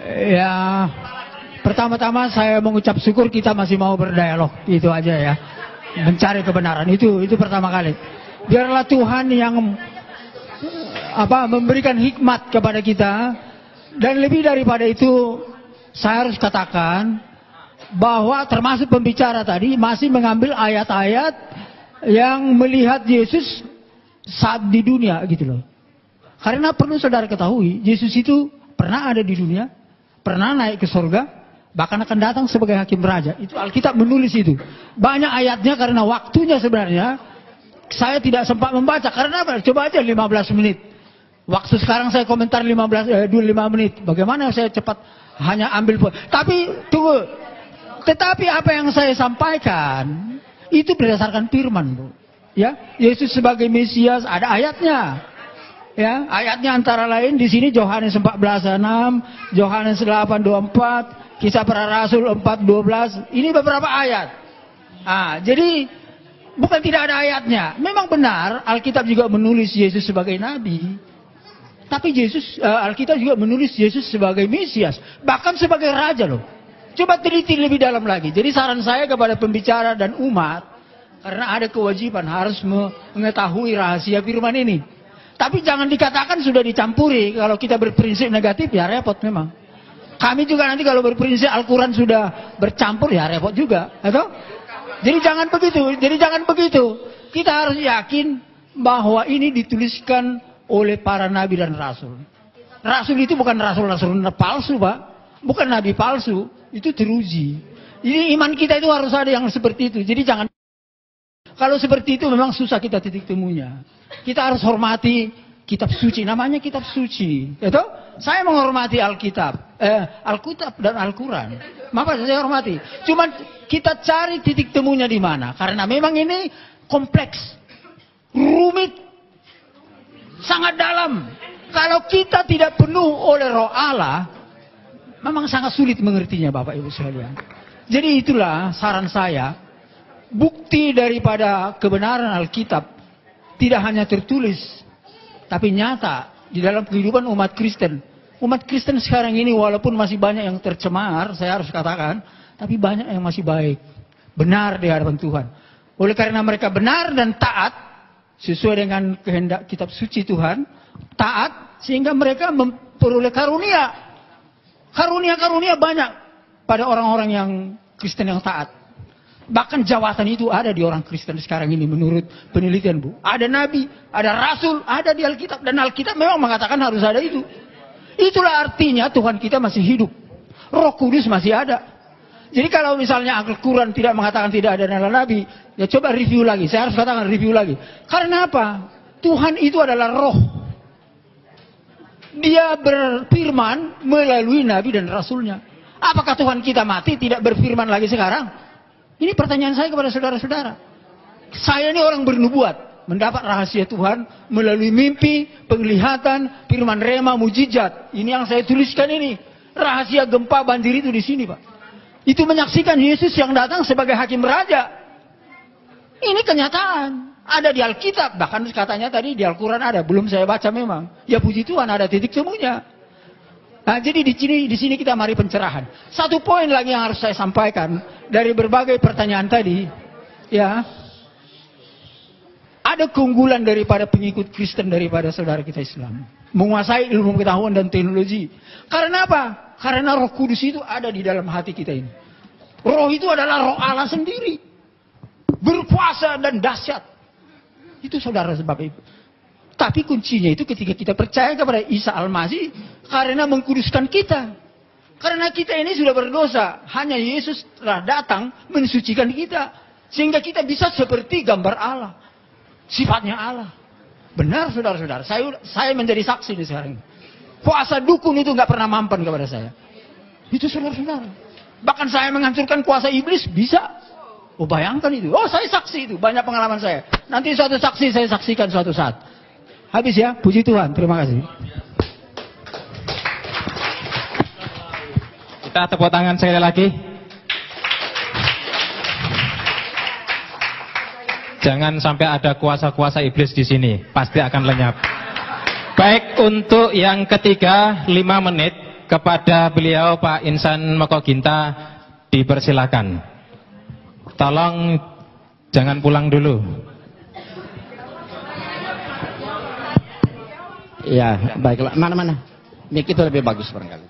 Ya, pertama-tama saya mengucap syukur kita masih mau berdialog, itu aja ya. Mencari kebenaran itu pertama kali. Biarlah Tuhan yang memberikan hikmat kepada kita, dan lebih daripada itu saya harus katakan bahwa termasuk pembicara tadi masih mengambil ayat-ayat yang melihat Yesus saat di dunia gitu loh. Karena perlu saudara ketahui, Yesus itu pernah ada di dunia, pernah naik ke surga, bahkan akan datang sebagai hakim raja. Itu Alkitab menulis itu. Banyak ayatnya karena waktunya sebenarnya saya tidak sempat membaca. Karena apa? Coba aja 15 menit. Waktu sekarang saya komentar 25 menit. Bagaimana saya cepat hanya ambil. Tapi tunggu. Tetapi apa yang saya sampaikan itu berdasarkan firman, Bu. Ya, Yesus sebagai Mesias ada ayatnya. Ya, ayatnya antara lain di sini Yohanes 14:6, Yohanes 8:24, Kisah Para Rasul 4:12. Ini beberapa ayat. Jadi bukan tidak ada ayatnya. Memang benar Alkitab juga menulis Yesus sebagai nabi. Tapi Alkitab juga menulis Yesus sebagai Mesias, bahkan sebagai raja loh. Coba teliti lebih dalam lagi. Jadi saran saya kepada pembicara dan umat, karena ada kewajiban harus mengetahui rahasia firman ini. Tapi jangan dikatakan sudah dicampuri. Kalau kita berprinsip negatif ya repot memang. Kami juga nanti kalau berprinsip Al-Quran sudah bercampur ya repot juga. Atau? Jadi jangan begitu. Kita harus yakin bahwa ini dituliskan oleh para nabi dan rasul. Rasul itu bukan rasul-rasul palsu, Pak. Bukan nabi palsu. Itu teruji. Jadi iman kita itu harus ada yang seperti itu. Jadi jangan. Kalau seperti itu memang susah kita titik temunya. Kita harus hormati kitab suci. Namanya kitab suci. Itu? Saya menghormati Alkitab. Alkitab dan Al-Quran. Maka saya hormati. Cuman kita cari titik temunya di mana. Karena memang ini kompleks. Rumit. Sangat dalam. Kalau kita tidak penuh oleh Roh Allah, memang sangat sulit mengertinya Bapak Ibu sekalian. Jadi itulah saran saya. Bukti daripada kebenaran Alkitab tidak hanya tertulis, tapi nyata di dalam kehidupan umat Kristen. Umat Kristen sekarang ini walaupun masih banyak yang tercemar, saya harus katakan, tapi banyak yang masih baik. Benar di hadapan Tuhan. Oleh karena mereka benar dan taat, sesuai dengan kehendak kitab suci Tuhan, taat, sehingga mereka memperoleh karunia. Karunia-karunia banyak pada orang-orang yang Kristen yang taat. Bahkan jawatan itu ada di orang Kristen sekarang ini menurut penelitian, Bu. Ada nabi, ada rasul, ada di Alkitab. Dan Alkitab memang mengatakan harus ada itu. Itulah artinya Tuhan kita masih hidup. Roh Kudus masih ada. Jadi kalau misalnya Al-Quran tidak mengatakan tidak ada nala Nabi, ya coba review lagi. Saya harus katakan review lagi. Karena apa? Tuhan itu adalah roh. Dia berfirman melalui Nabi dan Rasulnya. Apakah Tuhan kita mati tidak berfirman lagi sekarang? Ini pertanyaan saya kepada saudara-saudara. Saya ini orang bernubuat, mendapat rahasia Tuhan melalui mimpi, penglihatan, firman rema, mujizat. Ini yang saya tuliskan ini. Rahasia gempa banjir itu di sini, Pak. Itu menyaksikan Yesus yang datang sebagai hakim raja. Ini kenyataan. Ada di Alkitab, bahkan katanya tadi di Al-Quran ada, belum saya baca memang. Ya puji Tuhan ada titik temunya. Nah, jadi di sini kita mari pencerahan. Satu poin lagi yang harus saya sampaikan dari berbagai pertanyaan tadi, ya. Ada keunggulan daripada pengikut Kristen daripada saudara kita Islam. Menguasai ilmu pengetahuan dan teknologi. Karena apa? Karena Roh Kudus itu ada di dalam hati kita ini. Roh itu adalah Roh Allah sendiri. Berkuasa dan dahsyat. Itu saudara sebab itu. Tapi kuncinya itu ketika kita percaya kepada Isa Al-Masih. Karena mengkuduskan kita. Karena kita ini sudah berdosa. Hanya Yesus telah datang mensucikan kita. Sehingga kita bisa seperti gambar Allah. Sifatnya Allah. Benar saudara-saudara. Saya menjadi saksi di sekarang. Kuasa dukun itu nggak pernah mampan kepada saya. Itu saudara-saudara. Bahkan saya menghancurkan kuasa iblis bisa. Oh bayangkan itu. Oh saya saksi itu. Banyak pengalaman saya. Nanti suatu saksi saya saksikan suatu saat. Habis ya. Puji Tuhan. Terima kasih. Kita tepuk tangan sekali lagi. Jangan sampai ada kuasa-kuasa iblis di sini. Pasti akan lenyap. Baik, untuk yang ketiga 5 menit kepada beliau Pak Insan Mekoginta dipersilakan. Tolong jangan pulang dulu. Ya, baiklah. Mana-mana? Mic itu lebih bagus barangkali.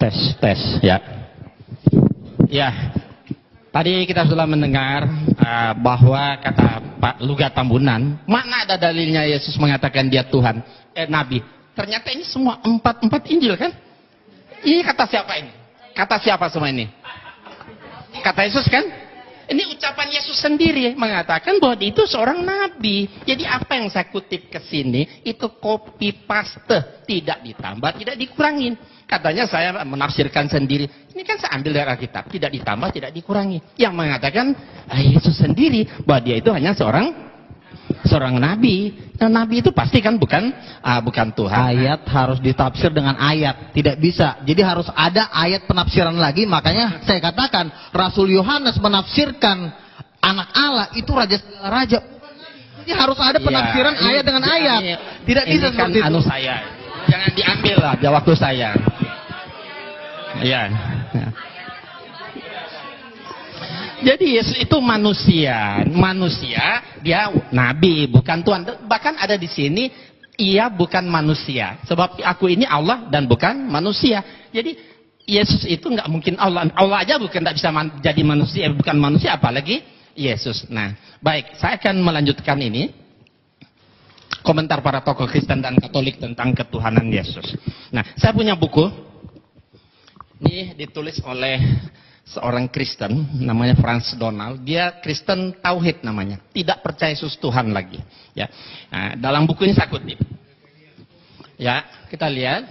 Tes, ya. Ya. Tadi kita sudah mendengar bahwa kata Pak Luga Tambunan, mana ada dalilnya Yesus mengatakan dia Tuhan, Nabi. Ternyata ini semua empat Injil kan? Ini kata siapa ini? Kata siapa semua ini? Kata Yesus kan? Ini ucapan Yesus sendiri mengatakan bahwa dia itu seorang nabi. Jadi apa yang saya kutip ke sini itu copy paste, tidak ditambah, tidak dikurangin. Katanya saya menafsirkan sendiri. Ini kan saya ambil dari Alkitab, tidak ditambah, tidak dikurangi. Yang mengatakan Yesus sendiri bahwa dia itu hanya seorang nabi. Dan nabi itu pasti kan bukan Tuhan. Ayat harus ditafsir dengan ayat, tidak bisa. Jadi harus ada ayat penafsiran lagi. Makanya saya katakan Rasul Yohanes menafsirkan anak Allah itu raja. Jadi harus ada penafsiran ayat dengan ayat. Tidak bisa kan seperti itu. Saya. Jangan diambil lah di waktu saya. Ya. Jadi Yesus itu manusia, dia nabi, bukan Tuhan. Bahkan ada di sini, ia bukan manusia. Sebab aku ini Allah dan bukan manusia. Jadi Yesus itu nggak mungkin Allah. Allah aja nggak bisa jadi manusia, bukan manusia, apalagi Yesus. Nah, baik, saya akan melanjutkan ini. Komentar para tokoh Kristen dan Katolik tentang ketuhanan Yesus. Nah, saya punya buku. Ini ditulis oleh seorang Kristen, namanya Franz Donald. Dia Kristen Tauhid namanya. Tidak percaya Yesus Tuhan lagi. Ya. Nah, dalam buku ini saya kutip. Ya, kita lihat.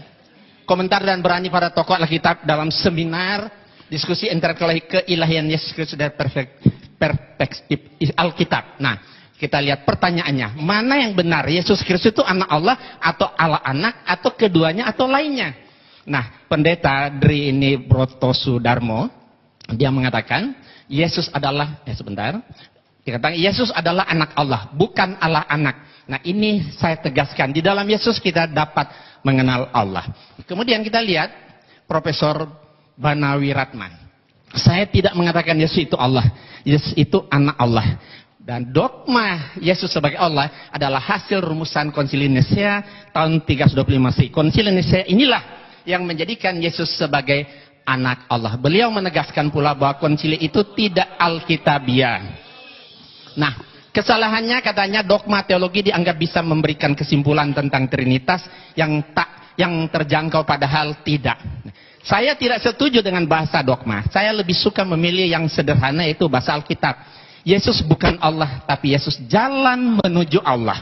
Komentar dan berani para tokoh Alkitab dalam seminar diskusi intelektual keilahian Yesus Kristus dari perspektif Alkitab. Nah, kita lihat pertanyaannya, mana yang benar? Yesus Kristus itu anak Allah atau Allah anak atau keduanya atau lainnya? Nah, pendeta Dri ini Brotosudarmo, dia mengatakan Yesus adalah dikatakan Yesus adalah anak Allah, bukan Allah anak. Nah, ini saya tegaskan, di dalam Yesus kita dapat mengenal Allah. Kemudian kita lihat Profesor Banawi Ratman. Saya tidak mengatakan Yesus itu Allah. Yesus itu anak Allah. Dan dogma Yesus sebagai Allah adalah hasil rumusan Konsili Nisea tahun 325 Masehi. Konsili Nisea inilah yang menjadikan Yesus sebagai anak Allah. Beliau menegaskan pula bahwa konsili itu tidak alkitabiah. Nah, kesalahannya katanya dogma teologi dianggap bisa memberikan kesimpulan tentang Trinitas yang terjangkau padahal tidak. Saya tidak setuju dengan bahasa dogma. Saya lebih suka memilih yang sederhana, yaitu bahasa Alkitab. Yesus bukan Allah, tapi Yesus jalan menuju Allah.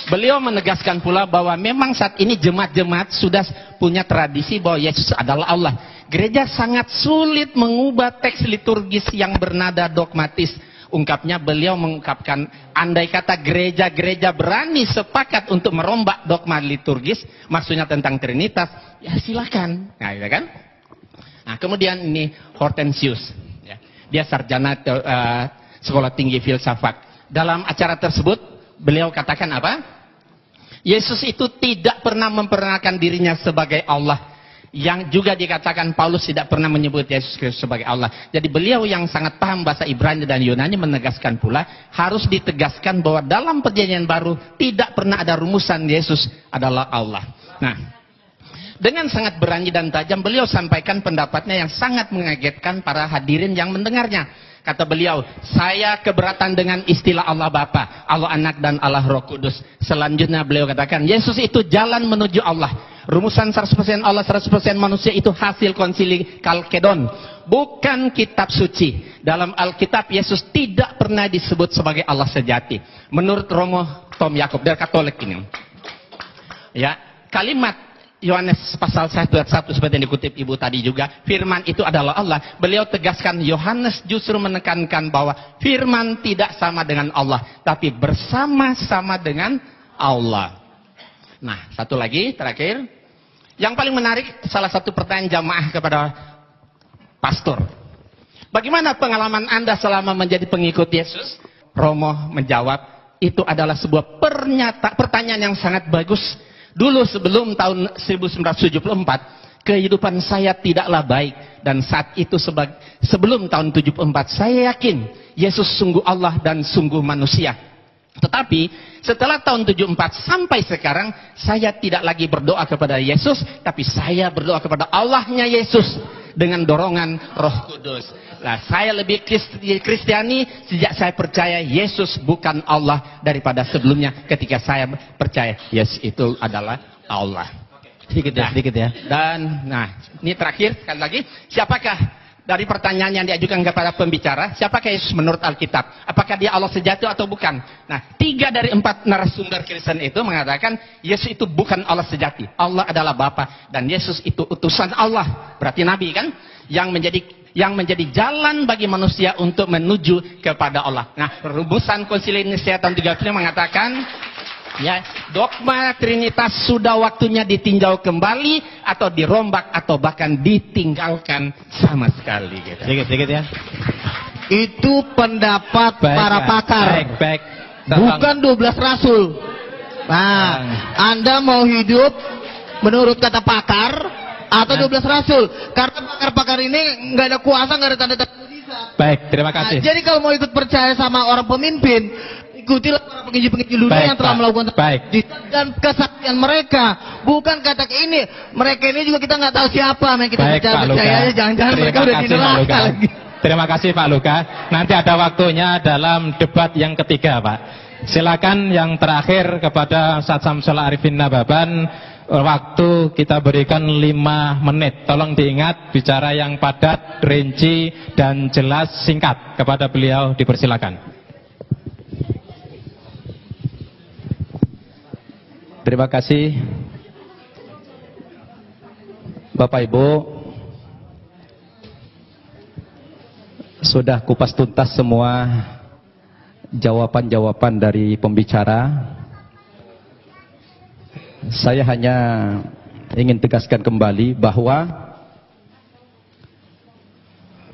Beliau menegaskan pula bahwa memang saat ini jemaat-jemaat sudah punya tradisi bahwa Yesus adalah Allah. Gereja sangat sulit mengubah teks liturgis yang bernada dogmatis. Ungkapnya, beliau mengungkapkan, andai kata gereja-gereja berani sepakat untuk merombak dogma liturgis, maksudnya tentang Trinitas, ya silakan. Nah, ya kan? Nah, kemudian ini Hortensius, ya. Dia sarjana sekolah tinggi filsafat. Dalam acara tersebut, beliau katakan apa? Yesus itu tidak pernah memperkenalkan dirinya sebagai Allah. Yang juga dikatakan Paulus tidak pernah menyebut Yesus Kristus sebagai Allah. Jadi beliau yang sangat paham bahasa Ibrani dan Yunani menegaskan pula, harus ditegaskan bahwa dalam perjanjian baru tidak pernah ada rumusan Yesus adalah Allah. Nah, dengan sangat berani dan tajam beliau sampaikan pendapatnya yang sangat mengagetkan para hadirin yang mendengarnya. Kata beliau, saya keberatan dengan istilah Allah Bapa, Allah Anak, dan Allah Roh Kudus. Selanjutnya beliau katakan, Yesus itu jalan menuju Allah. Rumusan 100% Allah, 100% manusia itu hasil konsili Kalkedon, bukan kitab suci. Dalam Alkitab, Yesus tidak pernah disebut sebagai Allah sejati. Menurut Romo Tom Yakob, dari Katolik ini. Ya, kalimat Yohanes pasal 1 ayat 1 seperti yang dikutip Ibu tadi juga, firman itu adalah Allah. Beliau tegaskan, Yohanes justru menekankan bahwa firman tidak sama dengan Allah, tapi bersama-sama dengan Allah. Nah, satu lagi terakhir, yang paling menarik, salah satu pertanyaan jamaah kepada pastor. Bagaimana pengalaman Anda selama menjadi pengikut Yesus? Romo menjawab, itu adalah sebuah pertanyaan yang sangat bagus. Dulu sebelum tahun 1974, kehidupan saya tidaklah baik. Dan saat itu sebelum tahun 74, saya yakin Yesus sungguh Allah dan sungguh manusia. Tetapi setelah tahun 74 sampai sekarang, saya tidak lagi berdoa kepada Yesus, tapi saya berdoa kepada Allahnya Yesus dengan dorongan Roh Kudus. Nah, saya lebih Kristiani sejak saya percaya Yesus bukan Allah daripada sebelumnya ketika saya percaya Yesus itu adalah Allah. Sedikit ya, sedikit ya. Dan, nah, ini terakhir sekali lagi, siapakah dari pertanyaan yang diajukan kepada pembicara, siapakah Yesus menurut Alkitab? Apakah dia Allah sejati atau bukan? Nah, 3 dari 4 narasumber Kristen itu mengatakan Yesus itu bukan Allah sejati. Allah adalah Bapa dan Yesus itu utusan Allah. Berarti Nabi kan? Yang menjadi jalan bagi manusia untuk menuju kepada Allah. Nah, rumusan Konsili Nicea tahun 35 mengatakan, ya, dogma Trinitas sudah waktunya ditinjau kembali atau dirombak atau bahkan ditinggalkan sama sekali. Gitu. Sedikit ya. Itu pendapat para pakar. Baik. Bukan 12 rasul. Nah, Anda mau hidup menurut kata pakar atau 12 rasul? Karena pakar-pakar ini nggak ada kuasa, nggak ada tanda-tanda mujizat. Baik, terima kasih. Nah, jadi kalau mau ikut percaya sama orang pemimpin, ikutilah para penginjil-penginjil dunia yang telah melakukan dan kesaksian mereka. Bukan kata ini, mereka ini juga kita nggak tahu siapa, yang kita percaya aja, jangan-jangan mereka udah di neraka lagi. Terima kasih Pak Luka. Nanti ada waktunya dalam debat yang ketiga, Pak. Silakan yang terakhir kepada Ustaz Samsul Arifin Nababan. Waktu kita berikan 5 menit. Tolong diingat, bicara yang padat, rinci, dan jelas, singkat. Kepada beliau dipersilakan. Terima kasih Bapak Ibu, sudah kupas tuntas semua jawaban-jawaban dari pembicara. Saya hanya ingin tegaskan kembali bahwa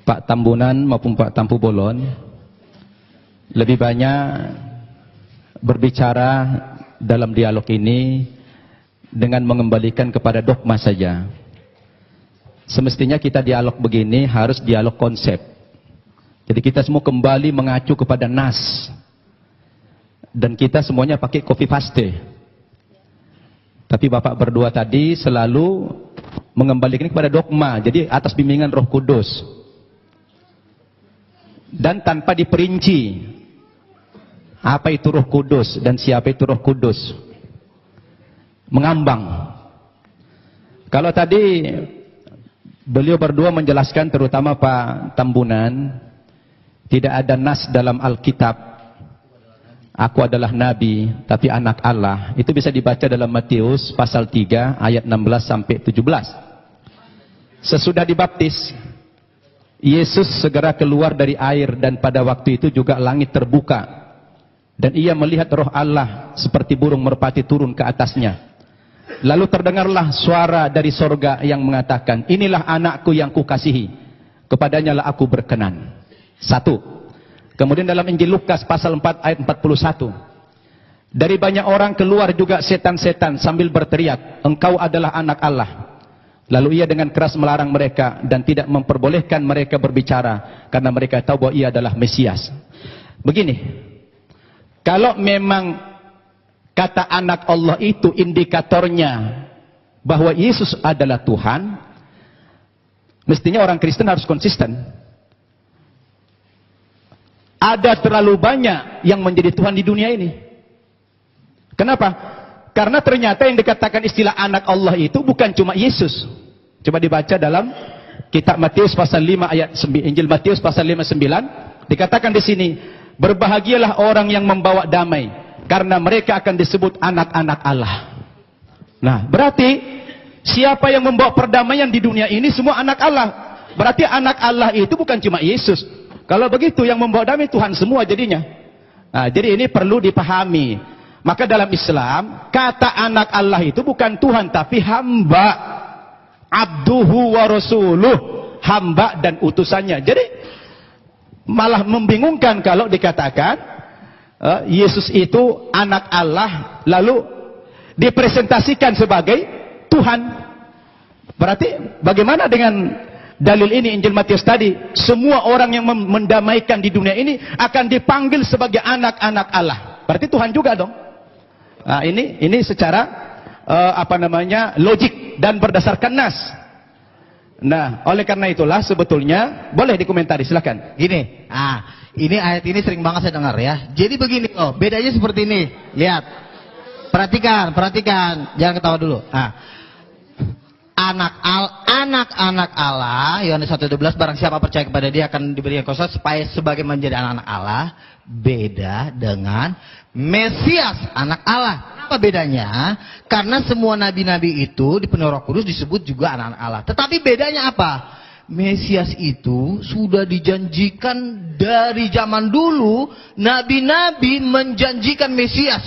Pak Tambunan maupun Pak Tampu Bolon lebih banyak berbicara dalam dialog ini dengan mengembalikan kepada dogma saja. Semestinya kita dialog begini harus dialog konsep. Jadi kita semua kembali mengacu kepada nas. Dan kita semuanya pakai copy paste. Tapi Bapak berdua tadi selalu mengembalikan kepada dogma. Jadi atas bimbingan Roh Kudus. Dan tanpa diperinci apa itu Roh Kudus dan siapa itu Roh Kudus. Mengambang. Kalau tadi beliau berdua menjelaskan, terutama Pak Tambunan, tidak ada nas dalam Alkitab, aku adalah Nabi, tapi anak Allah. Itu bisa dibaca dalam Matius pasal 3 ayat 16 sampai 17. Sesudah dibaptis, Yesus segera keluar dari air dan pada waktu itu juga langit terbuka. Dan ia melihat roh Allah seperti burung merpati turun ke atasnya. Lalu terdengarlah suara dari sorga yang mengatakan, inilah anakku yang kukasihi, kepadanya lah aku berkenan. 1. Kemudian dalam Injil Lukas pasal 4 ayat 41. Dari banyak orang keluar juga setan-setan sambil berteriak, engkau adalah anak Allah. Lalu ia dengan keras melarang mereka dan tidak memperbolehkan mereka berbicara, karena mereka tahu bahwa ia adalah Mesias. Begini, kalau memang kata anak Allah itu indikatornya bahwa Yesus adalah Tuhan, mestinya orang Kristen harus konsisten. Ada terlalu banyak yang menjadi Tuhan di dunia ini. Kenapa? Karena ternyata yang dikatakan istilah anak Allah itu bukan cuma Yesus. Coba dibaca dalam kitab Matius pasal 5 ayat 9, Injil Matius pasal 5:9, dikatakan di sini, berbahagialah orang yang membawa damai, karena mereka akan disebut anak-anak Allah. Nah, berarti siapa yang membawa perdamaian di dunia ini semua anak Allah. Berarti anak Allah itu bukan cuma Yesus. Kalau begitu yang membawa damai Tuhan semua jadinya. Nah, jadi ini perlu dipahami. Maka dalam Islam, kata anak Allah itu bukan Tuhan tapi hamba. Abduhu wa rasuluh, hamba dan utusannya. Jadi malah membingungkan kalau dikatakan Yesus itu anak Allah lalu dipresentasikan sebagai Tuhan. Berarti bagaimana dengan dalil ini Injil Matius tadi? Semua orang yang mendamaikan di dunia ini akan dipanggil sebagai anak-anak Allah. Berarti Tuhan juga dong. Nah, ini secara logik dan berdasarkan nas. Nah, oleh karena itulah sebetulnya boleh dikomentari, silakan. Gini, ini ayat ini sering banget saya dengar ya. Jadi begini loh, bedanya seperti ini. Lihat, perhatikan, jangan ketawa dulu. Anak-anak Allah, Yohanes 1:12, barang siapa percaya kepada dia akan diberikan kuasa supaya sebagai menjadi anak-anak Allah. Beda dengan Mesias, anak Allah. Apa bedanya? Karena semua nabi-nabi itu dipenuhi Roh Kudus disebut juga anak-anak Allah. Tetapi bedanya apa? Mesias itu sudah dijanjikan dari zaman dulu. Nabi-nabi menjanjikan Mesias.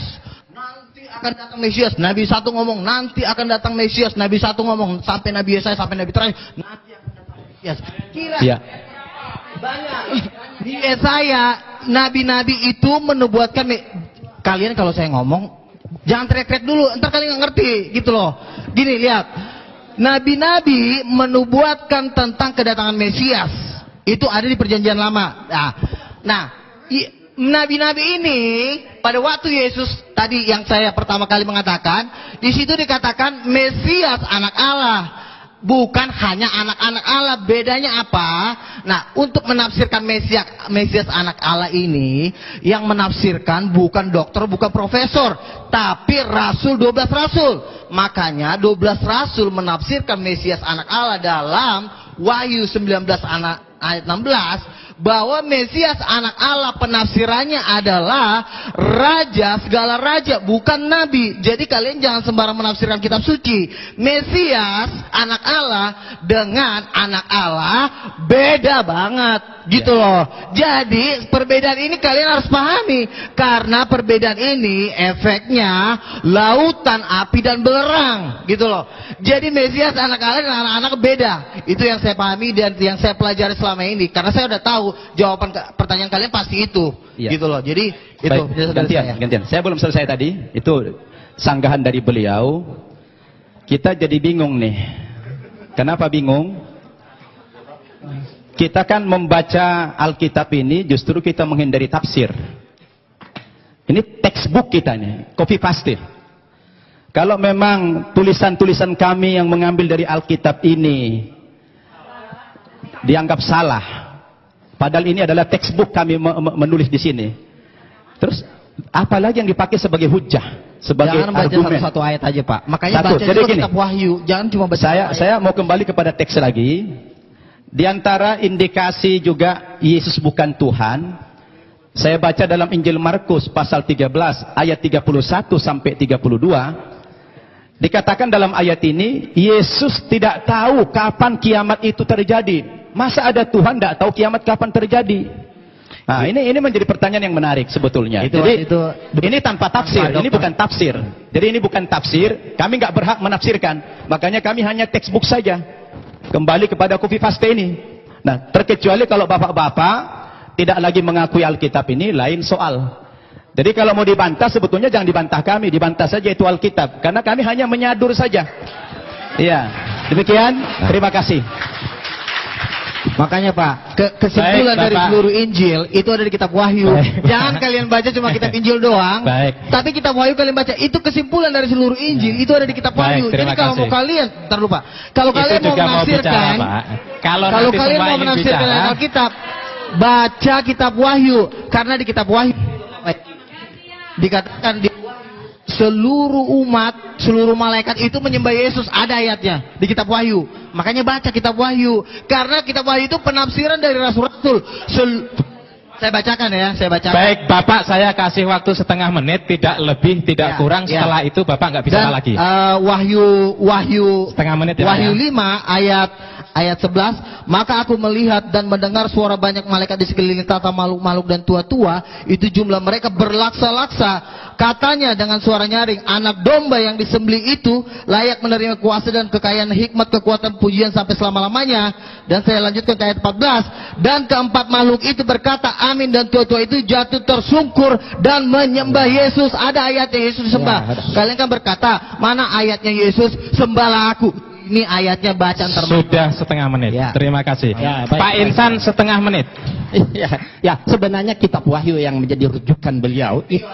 Nanti akan datang Mesias. Nabi satu ngomong, nanti akan datang Mesias. Nabi satu ngomong, sampai Nabi Yesaya, sampai Nabi terakhir, nanti akan datang Mesias. Kira banyak. Di Yesaya, nabi-nabi itu menubuatkan. Kalian kalau saya ngomong, jangan teriak-teriak dulu, entar kalian nggak ngerti, gitu loh. Gini, lihat. Nabi-nabi menubuatkan tentang kedatangan Mesias. Itu ada di perjanjian lama. Nah, nabi-nabi ini pada waktu Yesus tadi yang saya pertama kali mengatakan, di situ dikatakan Mesias anak Allah. Bukan hanya anak-anak Allah. Bedanya apa? Nah, untuk menafsirkan Mesias anak Allah ini, yang menafsirkan bukan dokter, bukan profesor, tapi rasul, 12 rasul. Makanya 12 rasul menafsirkan Mesias anak Allah dalam Wahyu 19 ayat 16, bahwa Mesias anak Allah penafsirannya adalah raja, segala raja, bukan nabi. Jadi kalian jangan sembarang menafsirkan kitab suci. Mesias anak Allah dengan anak Allah beda banget, gitu loh. Jadi perbedaan ini kalian harus pahami, karena perbedaan ini efeknya lautan api dan belerang, gitu loh. Jadi Mesias anak Allah dan anak-anak beda. Itu yang saya pahami dan yang saya pelajari selama ini, karena saya udah tahu jawaban pertanyaan kalian pasti itu, gitu loh. Jadi itu gantian. Saya belum selesai tadi. Itu sanggahan dari beliau. Kita jadi bingung nih. Kenapa bingung? Kita kan membaca Alkitab ini justru kita menghindari tafsir. Ini textbook kita nih, copy paste. Kalau memang tulisan-tulisan kami yang mengambil dari Alkitab ini dianggap salah, padahal ini adalah textbook kami menulis di sini. Terus apalagi yang dipakai sebagai hujah? sebagai Jangan baca argumen. satu-satu ayat aja, Pak. Makanya Satu, baca jadi juga gini. kitab Wahyu. Jangan cuma baca Saya mau kembali kepada teks lagi. Di antara indikasi juga Yesus bukan Tuhan, saya baca dalam Injil Markus pasal 13 ayat 31 sampai 32. Dikatakan dalam ayat ini, Yesus tidak tahu kapan kiamat itu terjadi. Masa ada Tuhan tidak tahu kiamat kapan terjadi? Nah, ini menjadi pertanyaan yang menarik sebetulnya. Jadi ini tanpa tafsir, ini bukan tafsir. Jadi ini bukan tafsir, kami nggak berhak menafsirkan. Makanya kami hanya textbook saja. Kembali kepada Kufi Faste ini. Nah, terkecuali kalau bapak-bapak tidak lagi mengakui Alkitab ini, lain soal. Jadi kalau mau dibantah, sebetulnya jangan dibantah kami, dibantah saja itu Alkitab. Karena kami hanya menyadur saja. Iya, demikian, terima kasih. Makanya Pak, kesimpulan Baik, dari Bapak. seluruh Injil itu ada di kitab Wahyu. Jangan kalian baca cuma kitab Injil doang. Baik. Tapi kitab Wahyu kalian baca. Itu kesimpulan dari seluruh Injil. Itu ada di kitab Wahyu. Baik, terima Jadi kalau kasih. mau kalian, ntar lupa. Kalau Itu kalian mau juga mau menafsirkan, bicara, Pak. Kalau kalau nanti kalian semua mau ingin menafsirkan bicara, Alkitab, baca kitab Wahyu. Karena di kitab Wahyu dikatakan di seluruh umat, seluruh malaikat itu menyembah Yesus. Ada ayatnya di kitab Wahyu. Makanya baca kitab Wahyu. Karena kitab Wahyu itu penafsiran dari rasul-rasul. Saya bacakan ya, saya bacakan. Baik, Bapak, saya kasih waktu setengah menit, tidak lebih, tidak kurang. Setelah itu Bapak nggak bicara Dan, lagi. Wahyu Setengah menit ya, Wahyu Pak, ya. 5 ayat 11, maka aku melihat dan mendengar suara banyak malaikat di sekeliling tata makhluk-makhluk dan tua-tua, itu jumlah mereka berlaksa-laksa. Katanya dengan suara nyaring, anak domba yang disembelih itu layak menerima kuasa dan kekayaan, hikmat, kekuatan, pujian sampai selama-lamanya. Dan saya lanjutkan ke ayat 14. Dan keempat makhluk itu berkata, amin, dan tua-tua itu jatuh tersungkur dan menyembah Yesus. Ada ayatnya Yesus disembah. Kalian kan berkata, mana ayatnya Yesus, sembahlah aku. Ini ayatnya bacaan terbaik. Sudah setengah menit. Terima kasih. Ya, baik, Pak Insan setengah menit. Ya, sebenarnya kitab Wahyu yang menjadi rujukan beliau itu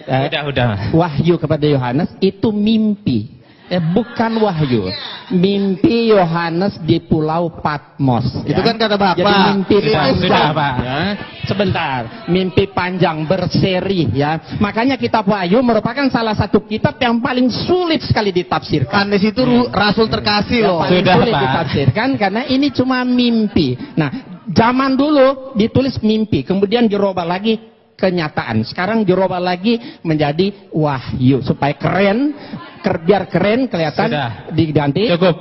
Udah. Wahyu kepada Yohanes itu mimpi. Bukan wahyu. Mimpi Yohanes di Pulau Patmos. Itu kan kata Bapak. Jadi mimpi Sudah, panjang. Pak. Ya. Sebentar. Mimpi panjang berseri ya. Makanya kitab Wahyu merupakan salah satu kitab yang paling sulit sekali ditafsirkan. Di situ rasul terkasih loh. Paling Sudah, sulit Pak. ditafsirkan karena ini cuma mimpi. Nah, zaman dulu ditulis mimpi, kemudian dirubah lagi kenyataan. Sekarang dirubah lagi menjadi wahyu supaya keren, biar keren kelihatan. Sudah. Diganti Cukup.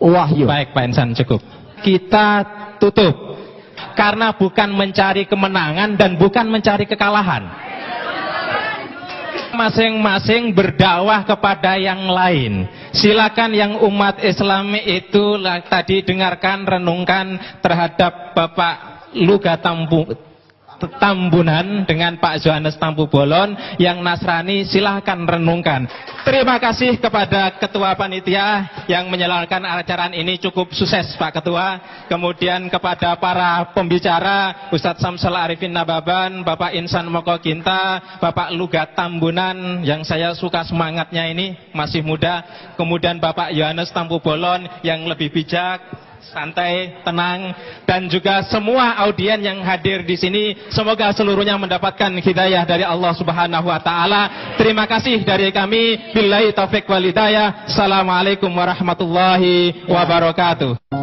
wahyu. Baik, Pak Insan, cukup. Kita tutup. Karena bukan mencari kemenangan dan bukan mencari kekalahan. Masing-masing berdakwah kepada yang lain. Silakan yang umat Islam itu tadi dengarkan, renungkan terhadap Bapak Luga Tambunan dengan Pak Yohanes Tampu Bolon. Yang Nasrani silahkan renungkan. Terima kasih kepada Ketua Panitia yang menyelenggarakan acara ini, cukup sukses Pak Ketua. Kemudian kepada para pembicara, Ustadz Samsul Arifin Nababan, Bapak Insan Moko Ginta, Bapak Luga Tambunan yang saya suka semangatnya ini, masih muda. Kemudian Bapak Yohanes Tampu Bolon yang lebih bijak, santai, tenang, dan juga semua audien yang hadir di sini, semoga seluruhnya mendapatkan hidayah dari Allah Subhanahu wa taala. Terima kasih dari kami. Billahi taufik wal hidayah. Assalamualaikum warahmatullahi wabarakatuh.